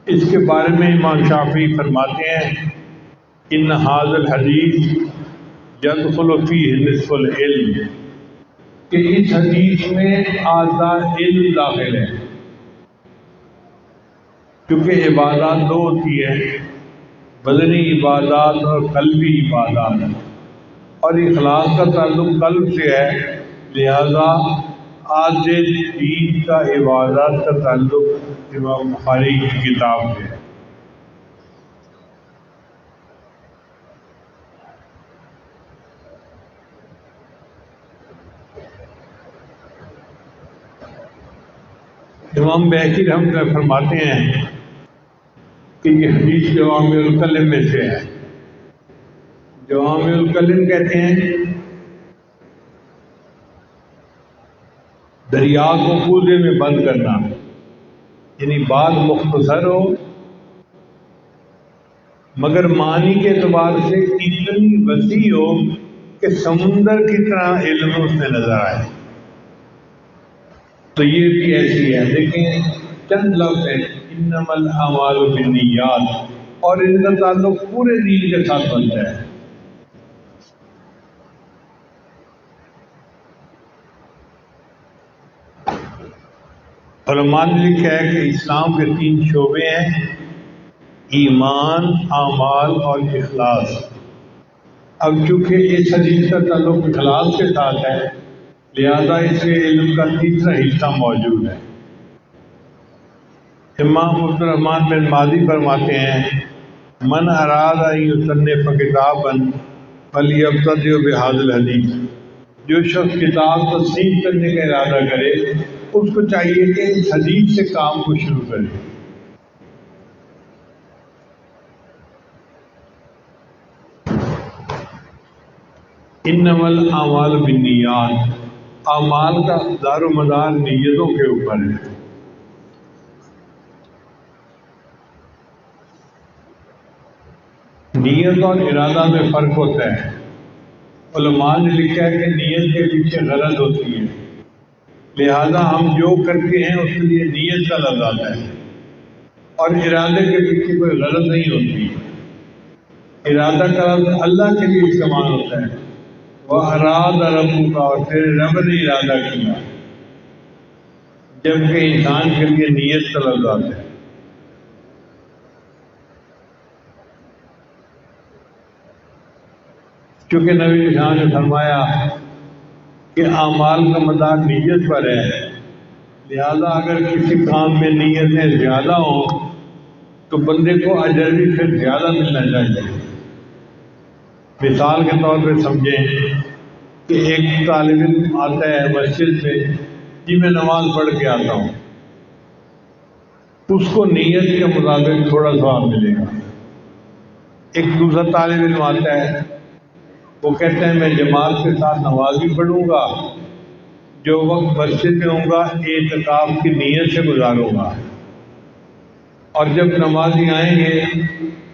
Speaker 1: اس کے بارے میں امام شافعی فرماتے ہیں ان ھذا الحدیث یدخل فیہ نصف العلم، کہ اس حدیث میں آدھا علم داخل ہے، کیونکہ عبادات دو ہوتی ہیں، بدنی عبادات اور قلبی عبادات، اور اخلاص کا تعلق قلب سے ہے، لہذا آدھے دین کا عبادات کا تعلق امام بخاری کی کتاب سے ہے۔ امام بیہقی رحمۃ اللہ فرماتے ہیں کہ یہ حدیث جوامع الکلم میں سے ہے۔ جوامع الکلم کہتے ہیں دریا کو کوزے میں بند کرنا، یعنی بات مختصر ہو مگر معنی کے اعتبار سے اتنی وسیع ہو کہ سمندر کی طرح علم اس میں نظر آئے۔ تو یہ بھی ایسی ہے، لیکن چند لفظ ہیں انما الاعمال بالنیات، اور ان کا تعلق پورے دین کے ساتھ بنتا ہے۔ علماء نے لکھا ہے کہ اسلام کے 3 شعبے ہیں، ایمان، اعمال اور اخلاص۔ اب چونکہ اس حدیث کا تعلق اخلاص کے ساتھ ہے لہذا اس کے علم کا تیسرا حصہ موجود ہے۔ امام عبد الرحمن بن ماضی فرماتے ہیں من اراد ان یصنف کتابا فلیبتدئ بہذا الحدیث، جو شخص کتاب تصنیف کرنے کا ارادہ کرے اس کو چاہیے کہ اس حدیث سے کام کو شروع کرے۔ انما الاعمال بالنیات، اعمال کا دار و مدار نیتوں کے اوپر ہے۔ نیت اور ارادہ میں فرق ہوتا ہے۔ علماء نے لکھا ہے کہ نیت کے پیچھے غرض ہوتی ہے، لہذا ہم جو کرتے ہیں اس کے لیے نیت کا لفظ آتا ہے، اور ارادے کے پیچھے کوئی غرض نہیں ہوتی۔ ارادہ کا لفظ اللہ کے لیے استعمال ہوتا ہے، وہ اراد ربک، اور تیرے رب نے ارادہ کیا، جبکہ انسان کے لیے نیت کا لفظ آتا ہے۔ چونکہ نبی اسلام نے فرمایا کہ اعمال کا مدار نیت پر ہے، لہذا اگر کسی کام میں نیتیں زیادہ ہوں تو بندے کو اجر بھی پھر زیادہ ملنا چاہیے۔ مثال کے طور پہ سمجھیں کہ ایک طالب علم آتا ہے مسجد میں، جی میں نماز پڑھ کے آتا ہوں، اس کو نیت کے مطابق تھوڑا ثواب ملے گا۔ ایک دوسرا طالب علم آتا ہے، وہ کہتے ہیں میں جماعت کے ساتھ نماز بھی پڑھوں گا، جو وقت مسجد میں ہوں گا اعتکاف کی نیت سے گزاروں گا، اور جب نمازی آئیں گے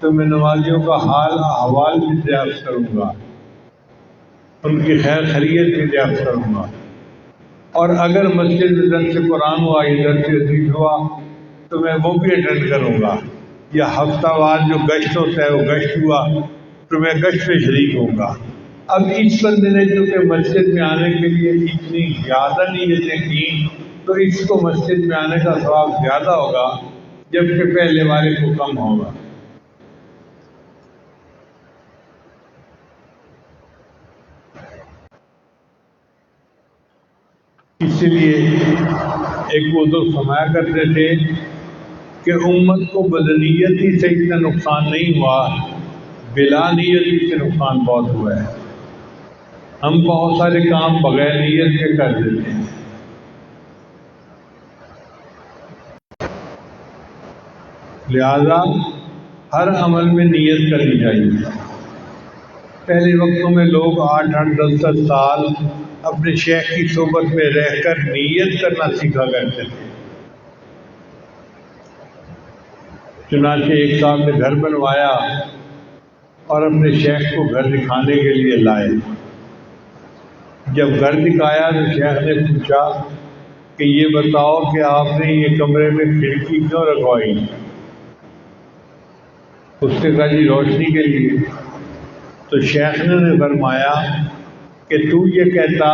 Speaker 1: تو میں نمازیوں کا حال احوال بھی دریافت کروں گا، ان کی خیر خیریت بھی دریافت کروں گا، اور اگر مسجد میں درس قرآن ہوا یا درس حدیث ہوا تو میں وہ بھی اٹینڈ کروں گا، یا ہفتہ وار جو گشت ہوتا ہے وہ گشت ہوا تو میں گشت میں شریک ہوں گا۔ اب اس بندے نے جو کہ مسجد میں آنے کے لیے اتنی زیادہ نیتیں کی تو اس کو مسجد میں آنے کا ثواب زیادہ ہوگا، جبکہ پہلے والے کو کم ہوگا۔ اس لیے ایک بزرگ فرمایا کرتے تھے کہ امت کو بدنیتی سے اتنا نقصان نہیں ہوا، بلا نیتی سے نقصان بہت ہوا ہے۔ ہم بہت سارے کام بغیر نیت کے کر دیتے ہیں۔ لہذا ہر عمل میں نیت کرنی چاہیے۔ پہلے وقتوں میں لوگ 8-8 10 سال اپنے شیخ کی صحبت میں رہ کر نیت کرنا سیکھا کرتے تھے۔ چنانچہ ایک صاحب نے گھر بنوایا اور اپنے شیخ کو گھر دکھانے کے لیے لائے۔ جب گھر دکھایا تو شیخ نے پوچھا کہ یہ بتاؤ کہ آپ نے یہ کمرے میں کھڑکی کیوں رکھوائی؟ اس نے کہا جی روشنی کے لیے۔ تو شیخ نے فرمایا کہ تو یہ کہتا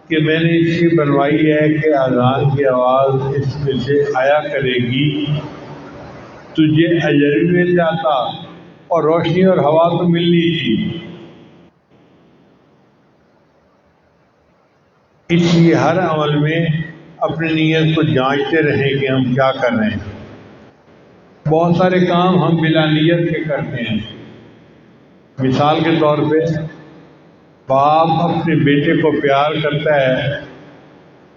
Speaker 1: کہ میں نے اس لیے بنوائی ہے کہ اذان کی آواز اس میں سے آیا کرے گی، تجھے اجر بھی مل جاتا اور روشنی اور ہوا تو ملنی تھی۔ اس لیے ہر عمل میں اپنی نیت کو جانچتے رہیں کہ ہم کیا کر رہے ہیں۔ بہت سارے کام ہم بلا نیت کے کرتے ہیں۔ مثال کے طور پہ باپ اپنے بیٹے کو پیار کرتا ہے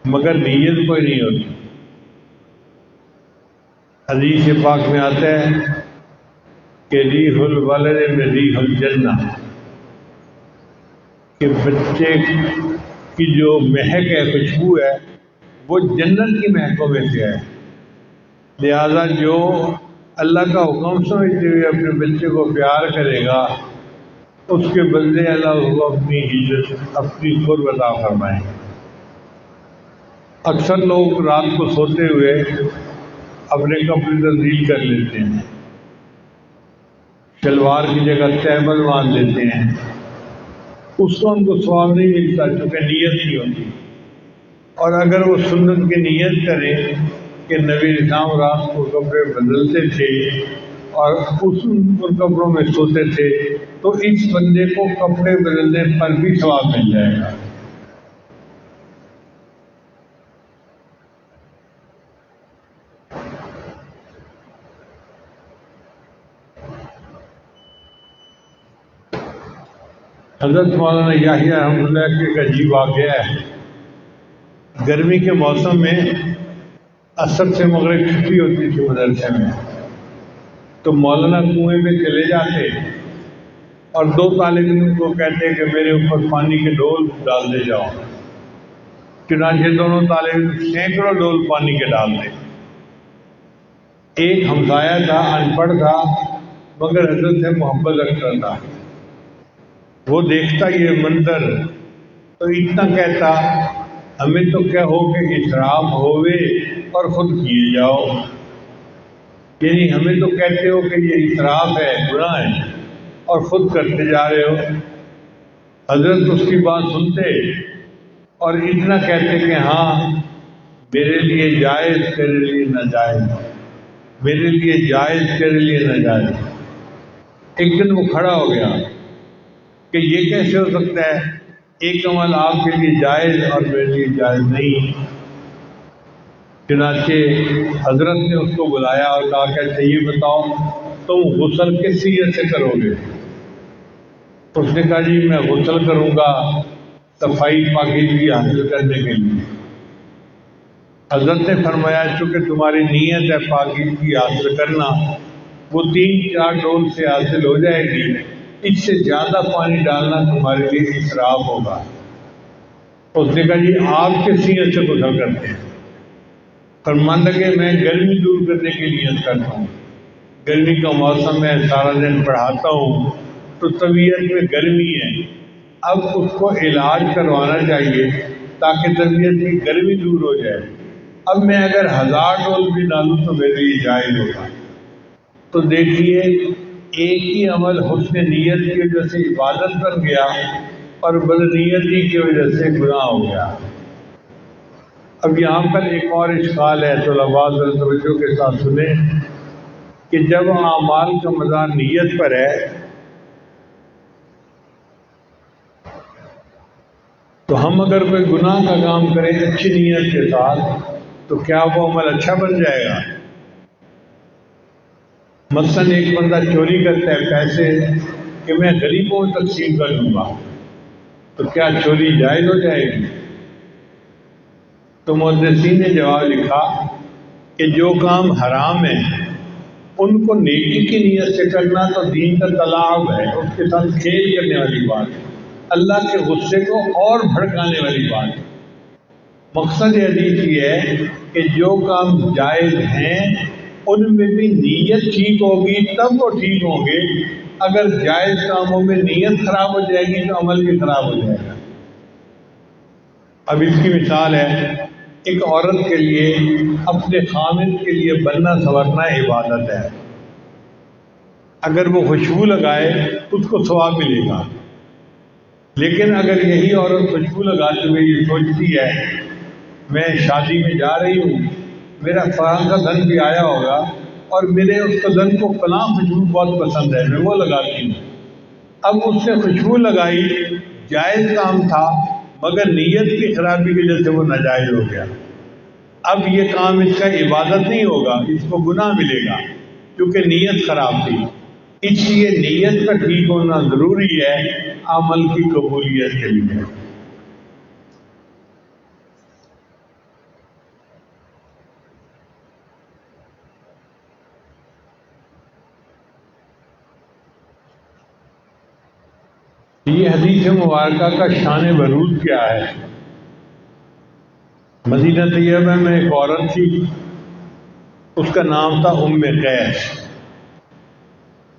Speaker 1: مگر نیت کوئی نہیں ہوتی۔ حدیث پاک میں آتا ہے کہ ریح الولد میں ریح الجنہ، کہ بچے کی جو مہک ہے، خوشبو ہے، وہ جنت کی مہکوں میں سے ہے۔ لہذا جو اللہ کا حکم سمجھتے ہوئے اپنے بچے کو پیار کرے گا اس کے بدلے اللہ اس کو اپنی عزت، اپنی قرب عطا فرمائیں۔ اکثر لوگ رات کو سوتے ہوئے اپنے کپڑے تبدیل کر لیتے ہیں، شلوار کی جگہ تہبند باندھ لیتے ہیں، اس کو ہم کو ثواب نہیں ملتا چونکہ نیت نہیں ہوتی۔ اور اگر وہ سنت کی نیت کریں کہ نبی اسلام رات کو کپڑے بدلتے تھے اور ان کپڑوں میں سوتے تھے تو اس بندے کو کپڑے بدلنے پر بھی ثواب مل جائے گا۔ حضرت مولانا یحییٰ رحمۃ اللہ کی ایک عجیب واقعہ ہے۔ گرمی کے موسم میں عصر سے مغرب چھٹی ہوتی تھی مدرسے میں، تو مولانا کنویں میں چلے جاتے اور 2 طالب علم کو کہتے ہیں کہ میرے اوپر پانی کے ڈول ڈال دے جاؤ، چنانچہ دونوں طالب علم سینکڑوں ڈول پانی کے ڈال دے۔ ایک ہمسایہ تھا، ان پڑھ تھا، مگر حضرت سے محبت رکھتا تھا۔ وہ دیکھتا یہ منظر تو اتنا کہتا، ہمیں تو کیا ہو کہ اسراف ہوئے اور خود کیے جاؤ، یعنی ہمیں تو کہتے ہو کہ یہ اسراف ہے، گناہ ہے، اور خود کرتے جا رہے ہو۔ حضرت اس کی بات سنتے اور اتنا کہتے کہ ہاں، میرے لیے جائز تیرے لیے ناجائز، میرے لیے جائز تیرے لیے ناجائز۔ ایک دن وہ کھڑا ہو گیا کہ یہ کیسے ہو سکتا ہے، ایک عمل آپ کے لیے جائز اور میرے لیے جائز نہیں۔ چنانچہ حضرت نے اس کو بلایا اور کہا کہ اچھا یہ بتاؤ تم غسل کس نیت سے کرو گے؟ اس نے کہا جی میں غسل کروں گا صفائی پاکیزگی حاصل کرنے کے لیے۔ حضرت نے فرمایا چونکہ تمہاری نیت ہے پاکیزگی حاصل کرنا، وہ 3-4 ڈول سے حاصل ہو جائے گی، اس سے زیادہ پانی ڈالنا تمہارے لیے اسراف ہوگا۔ اس نے کہا جی آپ کس نیت سے غسل کرتے ہیں؟ فرمان لگے میں گرمی دور کرنے کی نیت کرتا ہوں، گرمی کا موسم ہے، سارا دن پڑھاتا ہوں تو طبیعت میں گرمی ہے، اب اس کو علاج کروانا چاہیے تاکہ طبیعت کی گرمی دور ہو جائے۔ اب میں اگر 1000 ڈول بھی ڈالوں تو میرے لیے جائز ہوگا۔ تو دیکھیے ایک ہی عمل حسن نیت کی وجہ سے عبادت بن گیا اور بدنیتی کی وجہ سے گناہ ہو گیا۔ اب یہاں پر ایک اور اشکال ہے، طلباء ذرا توجہ کے ساتھ سنیں کہ جب اعمال کا مدار نیت پر ہے تو ہم اگر کوئی گناہ کا کام کریں اچھی نیت کے ساتھ تو کیا وہ عمل اچھا بن جائے گا؟ مثلاً ایک بندہ چوری کرتا ہے پیسے کہ میں غریبوں کو تقسیم کر دوں گا، تو کیا چوری جائز ہو جائے گی؟ تو محدثین نے جواب لکھا کہ جو کام حرام ہے ان کو نیکی کی نیت سے کرنا تو دین کا تلاعب ہے، اس کے ساتھ کھیل کرنے والی بات ہے، اللہ کے غصے کو اور بھڑکانے والی بات ہے۔ مقصد حدیث یہ ہے کہ جو کام جائز ہیں ان میں بھی نیت ٹھیک ہوگی تب وہ ٹھیک ہوں گے، اگر جائز کاموں میں نیت خراب ہو جائے گی تو عمل بھی خراب ہو جائے گا۔ اب اس کی مثال ہے، ایک عورت کے لیے اپنے خامد کے لیے بننا سنورنا عبادت ہے، اگر وہ خوشبو لگائے اس کو ثواب ملے گا، لیکن اگر یہی عورت خوشبو لگاتے ہوئے یہ سوچتی ہے میں شادی میں جا رہی ہوں، میرا فلاں کا دن بھی آیا ہوگا اور میرے اس کا دن کو فلاں خوشبو بہت پسند ہے، میں وہ لگاتی ہوں، اب اس نے خوشبو لگائی، جائز کام تھا مگر نیت کی خرابی کی وجہ سے وہ ناجائز ہو گیا۔ اب یہ کام اس کا عبادت نہیں ہوگا، اس کو گناہ ملے گا کیونکہ نیت خراب تھی۔ اس لیے نیت کا ٹھیک ہونا ضروری ہے عمل کی قبولیت کے لیے۔ یہ حدیث مبارکہ کا شان ورود کیا ہے؟ مدینہ طیبہ میں ایک عورت تھی، اس کا نام تھا ام قیس۔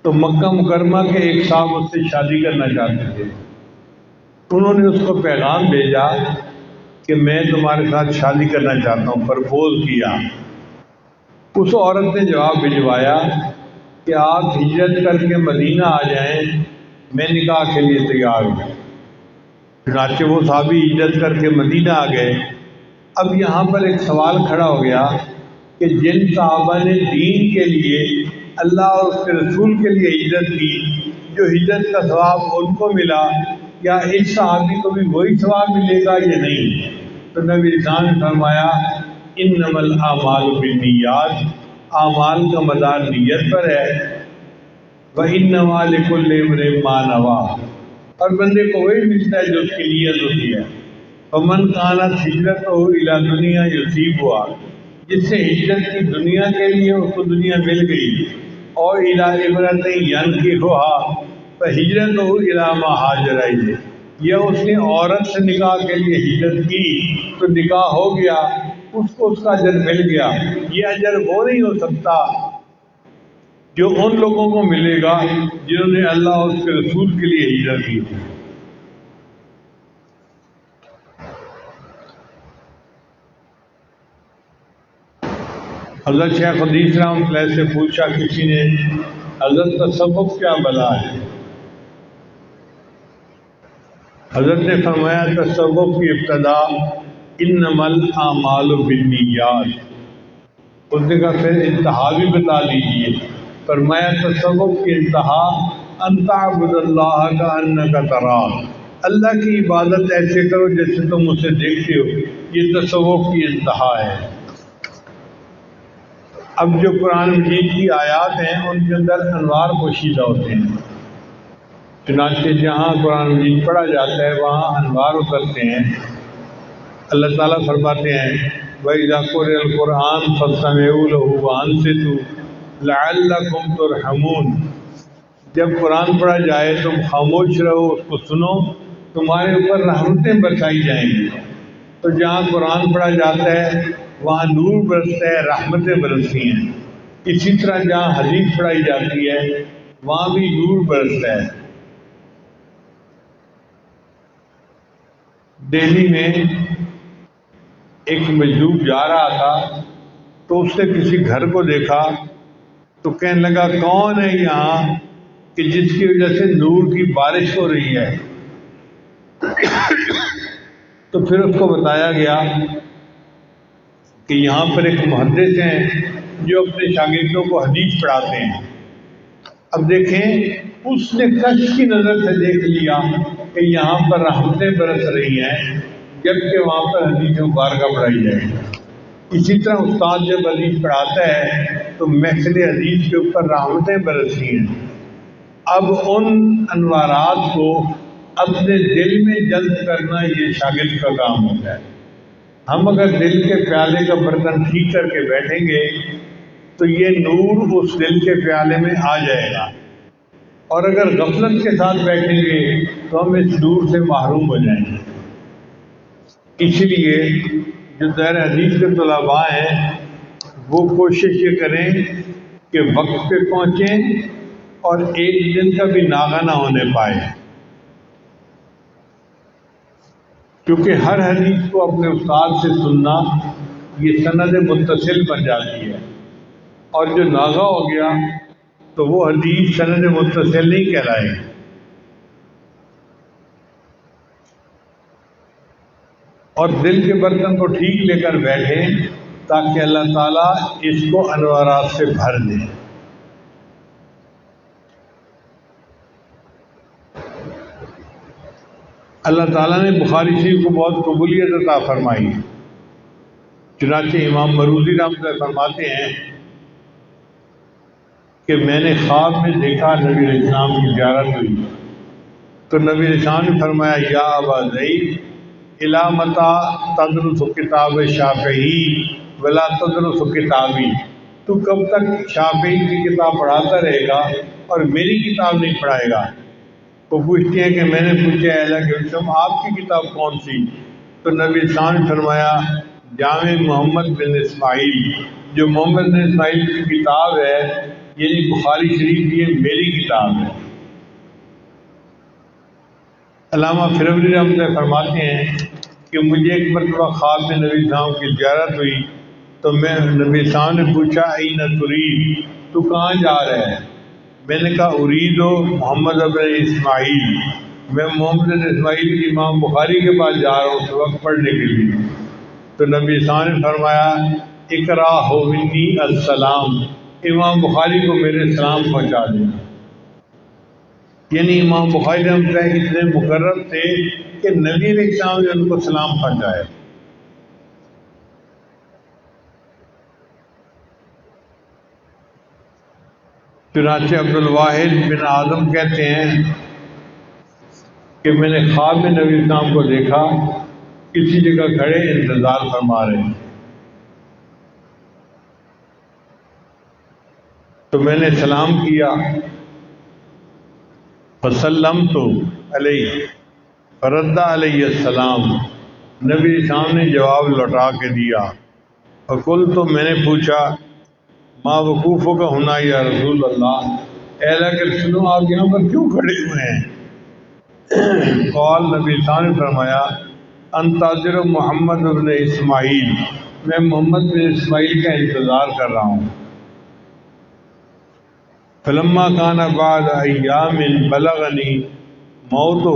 Speaker 1: تو مکہ مکرمہ کے ایک صاحب اس سے شادی کرنا چاہتے تھے، انہوں نے اس کو پیغام بھیجا کہ میں تمہارے ساتھ شادی کرنا چاہتا ہوں، پرپوز کیا۔ اس عورت نے جواب بھجوایا کہ آپ ہجرت کر کے مدینہ آ جائیں، میں نکاح کے لیے تیار ہوں۔ چنانچہ وہ صحابی ہجرت کر کے مدینہ آ گئے۔ اب یہاں پر ایک سوال کھڑا ہو گیا کہ جن صحابہ نے دین کے لیے اللہ اور اس کے رسول کے لیے ہجرت کی، جو ہجرت کا ثواب ان کو ملا، یا اس صحابی کو بھی وہی ثواب ملے گا یا نہیں؟ تو نبی اسلام نے فرمایا انما الاعمال بالنیات، اعمال کا مدار نیت پر ہے، وانما لکل امرئ ما نوی، اور بندے کو وہی ملتا ہے جو اس کی نیت ہوتی ہے۔ فمن کانت ہجرتہ الی دنیا یصیبھا، جس سے ہجرت کی دنیا کے لیے اس کو دنیا مل گئی، اور الی امرأۃ ینکحھا، فہجرتہ الی ما ہاجر الیہ، یا اس نے عورت سے نکاح کے لیے ہجرت کی تو نکاح ہو گیا، اس کو اس کا اجر مل گیا۔ یہ اجر وہ نہیں ہو سکتا جو ان لوگوں کو ملے گا جنہوں نے اللہ اور اس کے رسول کے لیے ہجرت کی تھی۔ حضرت شیخ حدیث رحمۃ اللہ سے پوچھا کسی نے، حضرت تصوف کیا بلا ہے؟ حضرت نے فرمایا تصوف کی ابتدا انما الاعمال بالنیات، اس نے کہا پھر انتہا بھی بتا دیجیے۔ فرمایا تصوف کی انتہا ان تعبد اللہ کانک تراہ، اللہ کی عبادت ایسے کرو جیسے تم اسے دیکھتے ہو، یہ تصوف کی انتہا ہے۔ اب جو قرآن مجید کی آیات ہیں ان کے اندر انوار پوشیدہ ہوتے ہیں، چنانچہ جہاں قرآن مجید پڑھا جاتا ہے وہاں انوار اترتے ہیں۔ اللہ تعالیٰ فرماتے ہیں وَإِذَا قُرِئَ الْقُرْآنُ فَاسْتَمِعُوا لَهُ وَأَنصِتُوا لَعَلَّكُمْ تُرْحَمُونَ، جب قرآن پڑھا جائے تم خاموش رہو، اس کو سنو، تمہارے اوپر رحمتیں برسائی جائیں گی۔ تو جہاں قرآن پڑھا جاتا ہے وہاں نور برستا ہے، رحمتیں برستی ہیں۔ اسی طرح جہاں حدیث پڑھائی جاتی ہے وہاں بھی نور برستا ہے۔ دہلی میں ایک مجذوب جا رہا تھا تو اس نے کسی گھر کو دیکھا تو کہنے لگا کون ہے یہاں کہ جس کی وجہ سے نور کی بارش ہو رہی ہے؟ تو پھر اس کو بتایا گیا کہ یہاں پر ایک محدث ہیں جو اپنے شاگردوں کو حدیث پڑھاتے ہیں۔ اب دیکھیں اس نے کشف کی نظر سے دیکھ لیا کہ یہاں پر رحمتیں برس رہی ہیں جبکہ وہاں پر حدیث مبارکہ پڑھائی جائے گی۔ اسی طرح استاد جب حدیث پڑھاتا ہے تو محفل حدیث کے اوپر رحمتیں برستی ہیں۔ اب ان انوارات کو اپنے دل میں جلب کرنا یہ شاگرد کا کام ہوتا ہے۔ ہم اگر دل کے پیالے کا برتن ٹھیک کر کے بیٹھیں گے تو یہ نور اس دل کے پیالے میں آ جائے گا، اور اگر غفلت کے ساتھ بیٹھیں گے تو ہم اس نور سے محروم ہو جائیں گے۔ اس لیے جو دائرہ حدیث کے طلباء ہیں وہ کوشش یہ کریں کہ وقت پہ پہنچیں اور ایک دن کا بھی ناغہ نہ ہونے پائے، کیونکہ ہر حدیث کو اپنے استاد سے سننا یہ سند متصل بن جاتی ہے، اور جو ناغہ ہو گیا تو وہ حدیث سند متصل نہیں کہلائے گی۔ اور دل کے برتن کو ٹھیک لے کر بیٹھیں تاکہ اللہ تعالیٰ اس کو انوارات سے بھر دے۔ اللہ تعالیٰ نے بخاری شریف کو بہت قبولیت عطا فرمائی ہے، چنانچہ امام مروزی رحمۃ اللہ فرماتے ہیں کہ میں نے خواب میں دیکھا نبی علیہ السلام کی زیارت ہوئی تو نبی علیہ السلام نے فرمایا یا ابا ذئب الی متی تدرس کتاب شافعی ولا تدرس کتابی، تو کب تک شافعی کی کتاب پڑھاتا رہے گا اور میری کتاب نہیں پڑھائے گا؟ وہ پوچھتے ہیں کہ میں نے پوچھا اللہ کے رسول آپ کی کتاب کون سی؟ تو نبی السلام نے فرمایا جامع محمد بن اسماعیل، جو محمد بن اسماعیل کی کتاب ہے یعنی بخاری شریف یہ میری کتاب ہے۔ علامہ فروری رحمۃ اللہ فرماتے ہیں کہ مجھے ایک مرتبہ خواب میں نبی السلام کی زیارت ہوئی تو میں نبی السلام نے پوچھا این ترید، تو کہاں جا رہا ہے؟ میں نے کہا ارید محمد بن اسماعیل، میں محمد بن اسماعیل امام بخاری کے پاس جا رہا ہوں اس وقت پڑھنے کے لیے۔ تو نبی السلام نے فرمایا اقرا ہو منی السلام، امام بخاری کو میرے سلام پہنچا دینا۔ یعنی امام بخاری رحمۃ اللہ اتنے مقرر تھے کہ نبی علیہ السلام نے ان کو سلام پہنچایا۔ چنانچہ عبد الواحد بن آدم کہتے ہیں کہ میں نے خواب میں نبی السلام کو دیکھا کسی جگہ کھڑے انتظار فرما رہے ہیں، تو میں نے سلام کیا فسلمت علیہ فرد علیہ السلام، نبی اسلام نے جواب لوٹا کے دیا۔ فقلت تو میں نے پوچھا ما وقوفوں کا ہونا یا رسول اللہ، اے اللہ کے رسول آپ یہاں پر کیوں کھڑے ہوئے ہیں؟ قال نبی اسلام نے فرمایا انتظر محمد بن اسماعیل، میں محمد بن اسماعیل کا انتظار کر رہا ہوں۔ فلما کان بعد ایام بلغنی موتہ،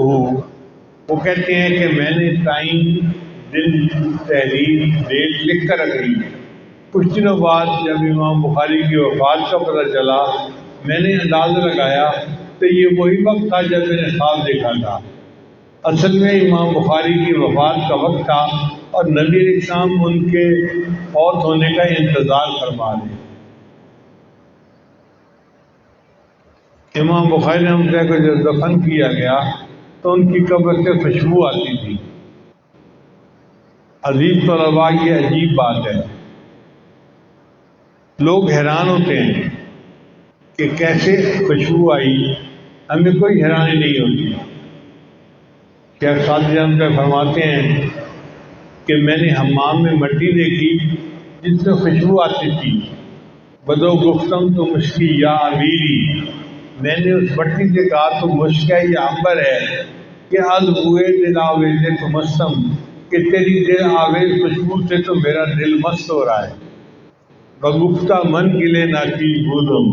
Speaker 1: وہ کہتے ہیں کہ میں نے ٹائم دن تحریر ڈیٹ لکھ کر رکھی۔ کچھ دنوں بعد جب امام بخاری کی وفات کا پتہ چلا، میں نے اندازہ لگایا تو یہ وہی وقت تھا جب میں نے خواب دیکھا تھا۔ اصل میں امام بخاری کی وفات کا وقت تھا اور نبی علیہ السلام ان کے فوت ہونے کا انتظار فرما رہے۔ امام بخاری رحمۃ اللہ کو جب دفن کیا گیا تو ان کی قبر سے خوشبو آتی تھی۔ عزیز طلباء، یہ عجیب بات ہے، لوگ حیران ہوتے ہیں کہ کیسے خوشبو آئی، ہمیں کوئی حیرانی نہیں ہوتی۔ شیخ سعدی رحمۃ اللہ فرماتے ہیں کہ میں نے حمام میں مٹی دیکھی جس سے خوشبو آتی تھی، بدو گفتم تو مشکی یا امیری، میں نے اس مٹی سے کہا تو مشک ہے یا عنبر ہے کہ از بوئے دل آویز تو مستم، کہ تیری دل آویز خوشبو سے تو میرا دل مست ہو رہا ہے۔ بگفتہ من گلے ناکی بودم،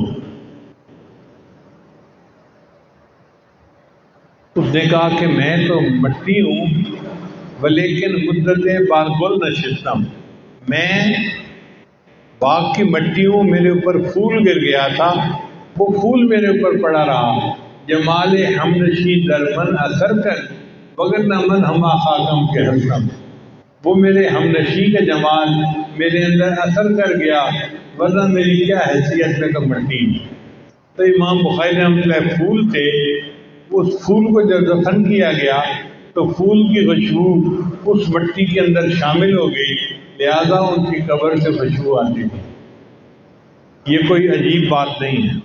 Speaker 1: اس نے کہا کہ میں تو مٹی ہوں ولیکن مدت بارگل نشستم، میں باغ کی مٹی ہوں، میرے اوپر پھول گر گیا تھا، وہ پھول میرے اوپر پڑا رہا۔ جمال ہمنشی درمن اثر کر وگرنہ من ہما خاکم کے حسن، وہ میرے ہمنشی کا جمال میرے اندر اثر کر گیا، ورنہ میری کیا حیثیت میں تو مٹی۔ تو امام بخاری رحمۃ اللہ پھول تھے، اس پھول کو جب دفن کیا گیا تو پھول کی خوشبو اس مٹی کے اندر شامل ہو گئی، لہذا ان کی قبر سے خوشبو آتی تھی۔ یہ کوئی عجیب بات نہیں ہے۔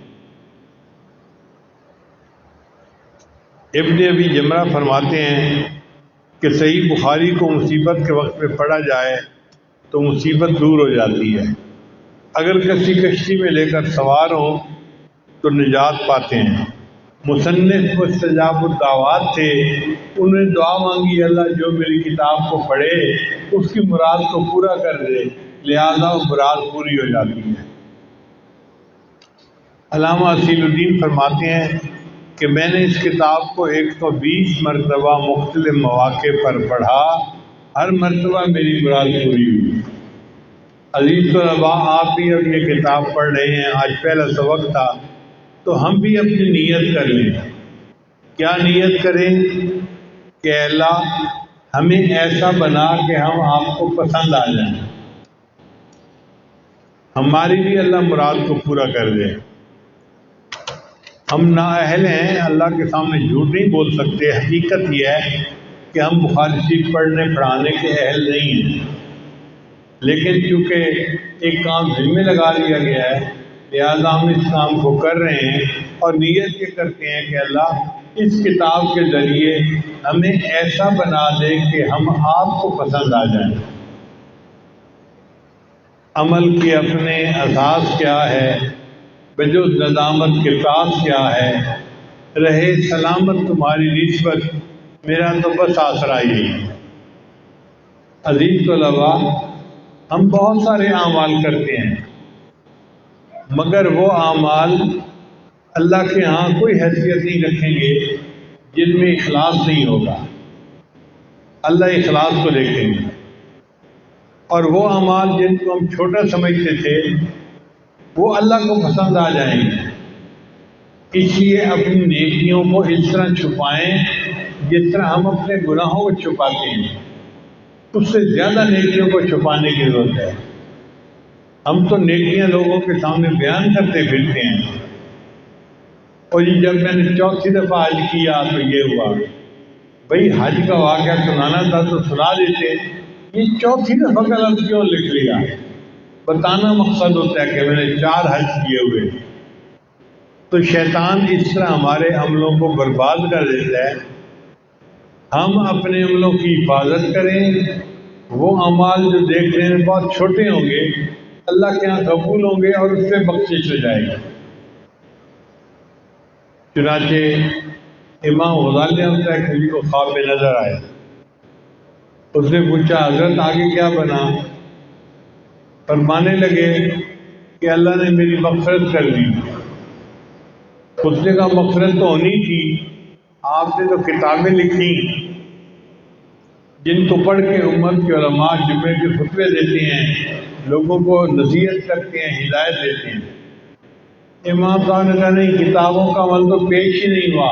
Speaker 1: ابن ابی جمرہ فرماتے ہیں کہ صحیح بخاری کو مصیبت کے وقت پہ پڑھا جائے تو مصیبت دور ہو جاتی ہے۔ اگر کسی کشتی میں لے کر سوار ہوں تو نجات پاتے ہیں۔ مصنف مستجاب الدعوات تھے، انہوں نے دعا مانگی اللہ جو میری کتاب کو پڑھے اس کی مراد کو پورا کر دے، لہذا وہ مراد پوری ہو جاتی ہے۔ علامہ اصیل الدین فرماتے ہیں کہ میں نے اس کتاب کو 120 مرتبہ مختلف مواقع پر پڑھا، ہر مرتبہ میری مراد پوری ہوئی۔ عزیز طلباء، آپ بھی اب یہ کتاب پڑھ رہے ہیں، آج پہلا سبق تھا، تو ہم بھی اپنی نیت کر لیں۔ کیا نیت کریں کہ اللہ ہمیں ایسا بنا کہ ہم آپ کو پسند آ جائیں، ہماری بھی اللہ مراد کو پورا کر دے۔ ہم نااہل ہیں، اللہ کے سامنے جھوٹ نہیں بول سکتے۔ حقیقت یہ ہے کہ ہم بخاری شریف پڑھنے پڑھانے کے اہل نہیں ہیں، لیکن چونکہ ایک کام ذمہ لگا لیا گیا ہے، لہٰذا ہم اس کام کو کر رہے ہیں اور نیت یہ کرتے ہیں کہ اللہ اس کتاب کے ذریعے ہمیں ایسا بنا دے کہ ہم آپ کو پسند آ جائیں۔ عمل کے اپنے اساس کیا ہے، بجز ندامت کے ساس کیا ہے، رہے سلامت تمہاری نسبت میرا تو بس آسرا یہی۔ عزیز طلباء، ہم بہت سارے اعمال کرتے ہیں مگر وہ اعمال اللہ کے ہاں کوئی حیثیت نہیں رکھیں گے جن میں اخلاص نہیں ہوگا۔ اللہ اخلاص کو دیکھیں گے، اور وہ اعمال جن کو ہم چھوٹا سمجھتے تھے وہ اللہ کو پسند آ جائیں گے۔ اس لیے اپنی نیکیوں کو اس طرح چھپائیں جس طرح ہم اپنے گناہوں کو چھپاتے ہیں، اس سے زیادہ نیکیوں کو چھپانے کی ضرورت ہے۔ ہم تو نیکیاں لوگوں کے سامنے بیان کرتے پھرتے ہیں، اور یہ جب میں نے چوتھی دفعہ حج کیا تو یہ ہوا۔ بھئی حج کا واقعہ سنانا تھا تو سنا دیتے، یہ چوتھی دفعہ کا لفظ کیوں لکھ لیا؟ بتانا مقصد ہوتا ہے کہ میں نے 4 حج کیے ہوئے۔ تو شیطان اس طرح ہمارے عملوں کو برباد کر دیتا ہے۔ ہم اپنے عملوں کی حفاظت کریں، وہ اعمال جو دیکھنے میں بہت چھوٹے ہوں گے اللہ کے ہاں قبول ہوں گے اور اس سے بخشش ہو جائے گی۔ چنانچہ امام غزالی رحمۃ اللہ کسی کو خواب میں نظر آئے، اس نے پوچھا حضرت آگے کیا بنا؟ فرمانے لگے کہ اللہ نے میری مغفرت کر دی۔ اس نے کہا مغفرت تو ہونی تھی، آپ نے تو کتابیں لکھی جن کو پڑھ کے امت کے علماء جمعے کے خطبے دیتے ہیں، لوگوں کو نصیحت کرتے ہیں، ہدایت دیتے ہیں۔ امام صاحب نے کہا نہیں، کتابوں کا عمل تو پیش ہی نہیں ہوا۔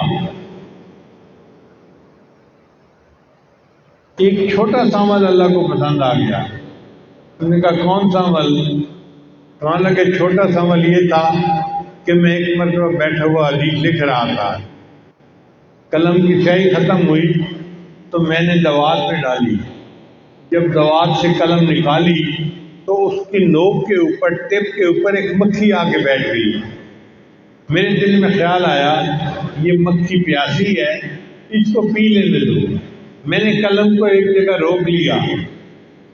Speaker 1: ایک چھوٹا سا عمل اللہ کو پسند آ گیا۔ انہوں نے کہا کون سا عمل؟ فرمانے لگے چھوٹا سا عمل یہ تھا کہ میں ایک مرتبہ بیٹھا ہوا حدیث لکھ رہا تھا، قلم کی سیاہی ختم ہوئی تو میں نے دوات میں ڈالی، جب دوات سے قلم نکالی تو اس کی نوک کے اوپر، ٹپ کے اوپر ایک مکھی آ کے بیٹھ گئی۔ میرے دل میں خیال آیا یہ مکھی پیاسی ہے، اس کو پی لینے دو۔ میں نے قلم کو ایک جگہ روک لیا،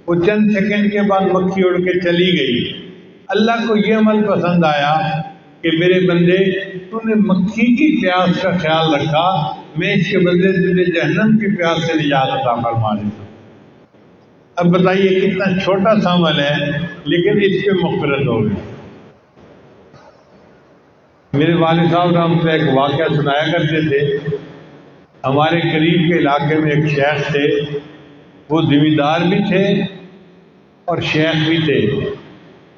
Speaker 1: وہ چند سیکنڈ کے بعد مکھی اڑ کے چلی گئی۔ اللہ کو یہ عمل پسند آیا کہ میرے بندے تو نے مکھی کی پیاس کا خیال رکھا، میں اس کے بدلے تجھے جہنم کی پیاس سے نجات عطا فرما دیتا ہوں۔ اب بتائیے کتنا چھوٹا سا عمل ہے لیکن اس پہ مغفرت ہو گئی۔ میرے والد صاحب رحمۃ اللہ ایک واقعہ سنایا کرتے تھے۔ ہمارے قریب کے علاقے میں ایک شیخ تھے، وہ زمیندار بھی تھے اور شیخ بھی تھے،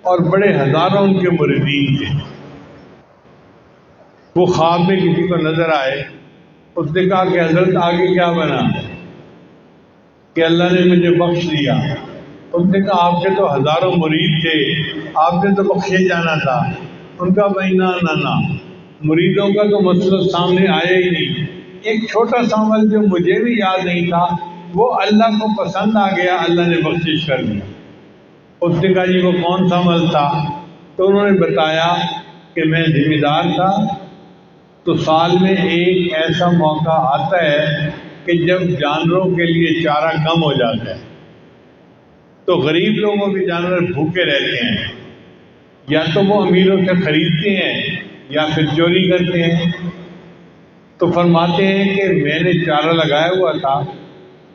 Speaker 1: اور بڑے ہزاروں ان کے مریدین تھے۔ وہ خواب میں کسی کو نظر آئے، اس نے کہا کہ حضرت آگے کیا بنا؟ کہ اللہ نے مجھے بخش دیا۔ اس نے کہا آپ کے تو ہزاروں مرید تھے، آپ نے تو بخشے جانا تھا۔ ان کا بھائی نہ مریدوں کا تو مسئلہ سامنے آیا ہی نہیں۔ ایک چھوٹا سا عمل جو مجھے بھی یاد نہیں تھا وہ اللہ کو پسند آ گیا، اللہ نے بخشش کر دیا۔ اس نے کہا جی وہ کون سا عمل تھا؟ تو انہوں نے بتایا کہ میں ذمہ دار تھا، تو سال میں ایک ایسا موقع آتا ہے کہ جب جانوروں کے لیے چارہ کم ہو جاتا ہے، تو غریب لوگوں کے جانور بھوکے رہتے ہیں، یا تو وہ امیروں سے خریدتے ہیں یا پھر چوری کرتے ہیں۔ تو فرماتے ہیں کہ میں نے چارہ لگایا ہوا تھا،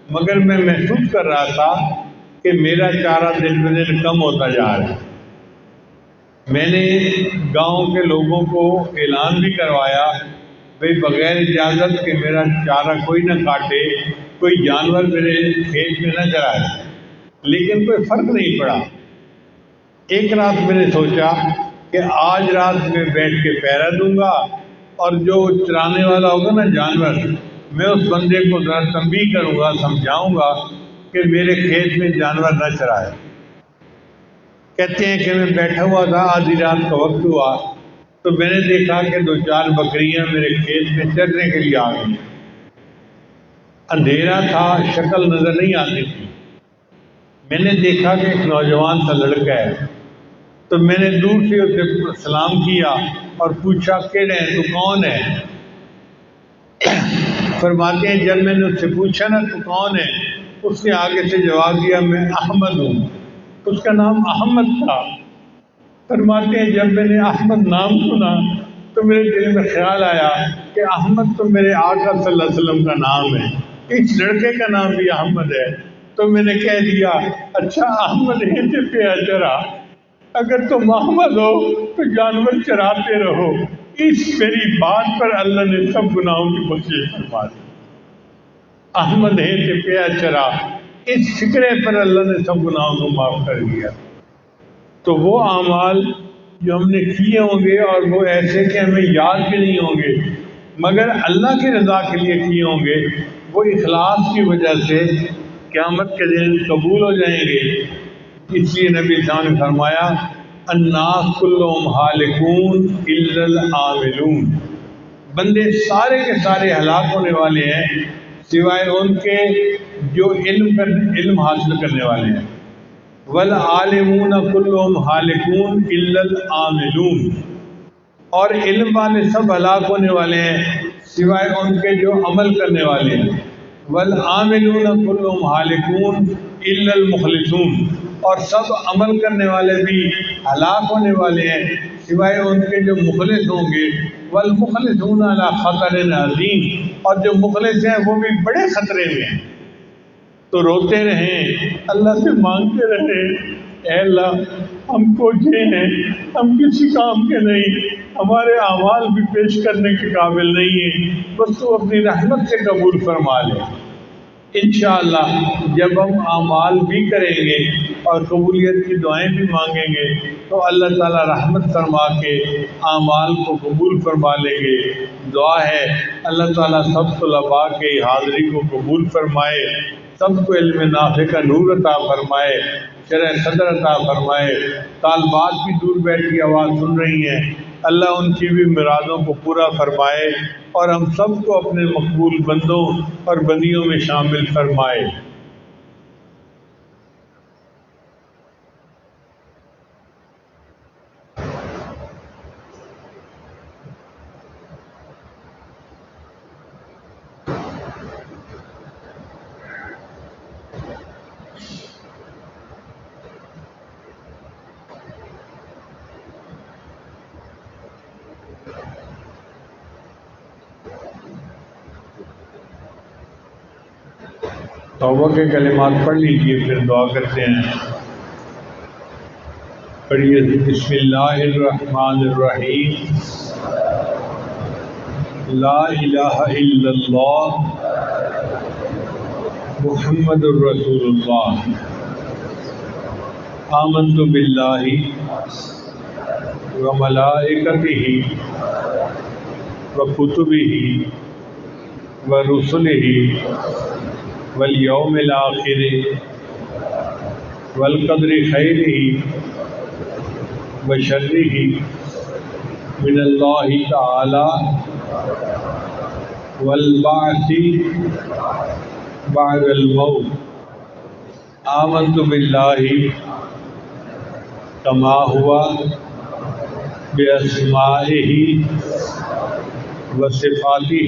Speaker 1: مگر میں محسوس کر رہا تھا کہ میرا چارہ دن بہ دن کم ہوتا جا رہا ہے۔ میں نے گاؤں کے لوگوں کو اعلان بھی کروایا بھئی بغیر اجازت کہ میرا چارہ کوئی نہ کاٹے، کوئی جانور میرے کھیت میں نہ چرائے، لیکن کوئی فرق نہیں پڑا۔ ایک رات میں نے سوچا کہ آج رات میں بیٹھ کے پہرا دوں گا، اور جو چرانے والا ہوگا نا جانور، میں اس بندے کو ذرا تنبیہ کروں گا، سمجھاؤں گا کہ میرے کھیت میں جانور نہ چرائے۔ کہتے ہیں کہ میں بیٹھا ہوا تھا، آدھی رات کا وقت ہوا تو میں نے دیکھا کہ 2-4 بکریاں میرے کھیت میں چرنے کے لیے آ گئی۔ اندھیرا تھا، شکل نظر نہیں آتی تھی۔ میں نے دیکھا کہ ایک نوجوان سا لڑکا ہے، تو میں نے دور سے اسے سلام کیا اور پوچھا کہ تو کون ہے؟ فرماتے ہیں جب میں نے اس سے پوچھا نا تو کون ہے، اس نے آگے سے جواب دیا میں احمد ہوں۔ اس کا نام احمد تھا۔ فرماتے ہیں جب میں نے احمد نام سنا تو میرے دل میں خیال آیا کہ احمد تو میرے آقا صلی اللہ علیہ وسلم کا نام ہے، اس لڑکے کا نام بھی احمد ہے۔ تو میں نے کہہ دیا اچھا احمد ہے تو پیا چرا، اگر تم احمد ہو تو جانور چراتے رہو۔ اس میری بات پر اللہ نے سب گناہوں کی بخشش فرما دی۔ احمد ہے تو پیا چرا، اس فکرے پر اللہ نے سب گناہوں کو معاف کر دیا۔ تو وہ اعمال جو ہم نے کیے ہوں گے اور وہ ایسے کہ ہمیں یاد بھی نہیں ہوں گے مگر اللہ کی رضا کے لیے کیے ہوں گے، وہ اخلاص کی وجہ سے قیامت کے دن قبول ہو جائیں گے۔ اس لیے نبی صاحب نے فرمایا الناس کلهم ہالکون الا العاملون، بندے سارے کے سارے ہلاک ہونے والے ہیں سوائے ان کے جو علم حاصل کرنے والے ہیں۔ والعالمون کلهم ہالکون الا العاملون، اور علم والے سب ہلاک ہونے والے ہیں سوائے ان کے جو عمل کرنے والے ہیں۔ والعاملون كلهم هالكون الا المخلصون، اور سب عمل کرنے والے بھی ہلاک ہونے والے ہیں سوائے ان کے جو مخلص ہوں گے۔ والمخلصون على خطر عظیم، اور جو مخلص ہیں وہ بھی بڑے خطرے میں ہیں۔ تو روتے رہیں، اللہ سے مانگتے رہیں، اے اللہ ہم کوجے ہیں، ہم کسی کام کے نہیں، ہمارے اعمال بھی پیش کرنے کے قابل نہیں ہیں، بس تو اپنی رحمت سے قبول فرما لے۔ انشاءاللہ جب ہم اعمال بھی کریں گے اور قبولیت کی دعائیں بھی مانگیں گے تو اللہ تعالیٰ رحمت فرما کے اعمال کو قبول فرما لیں گے۔ دعا ہے اللہ تعالیٰ سب طلباء کے حاضری کو قبول فرمائے، سب کو علم نافع کا نور عطا فرمائے، شرح صدر عطا فرمائے۔ طالبات بھی دور بیٹھ کی آواز سن رہی ہیں، اللہ ان کی بھی مرادوں کو پورا فرمائے اور ہم سب کو اپنے مقبول بندوں اور بندیوں میں شامل فرمائے۔ توبہ کے کلمات پڑھ لیجئے پھر دعا کرتے ہیں۔ پڑھیے بسم اللہ الرحمن الرحیم۔ لا الہ الا اللہ محمد الرسول اللہ۔ آمنت باللہ وملائکتہ وکتبہ ورسلہ والیوم الآخر والقدر خیرہ وشرہ من اللہ تعالی والبعث بعد الموت۔ آمنت باللہ کما ہوا باسمائہ وصفاتہ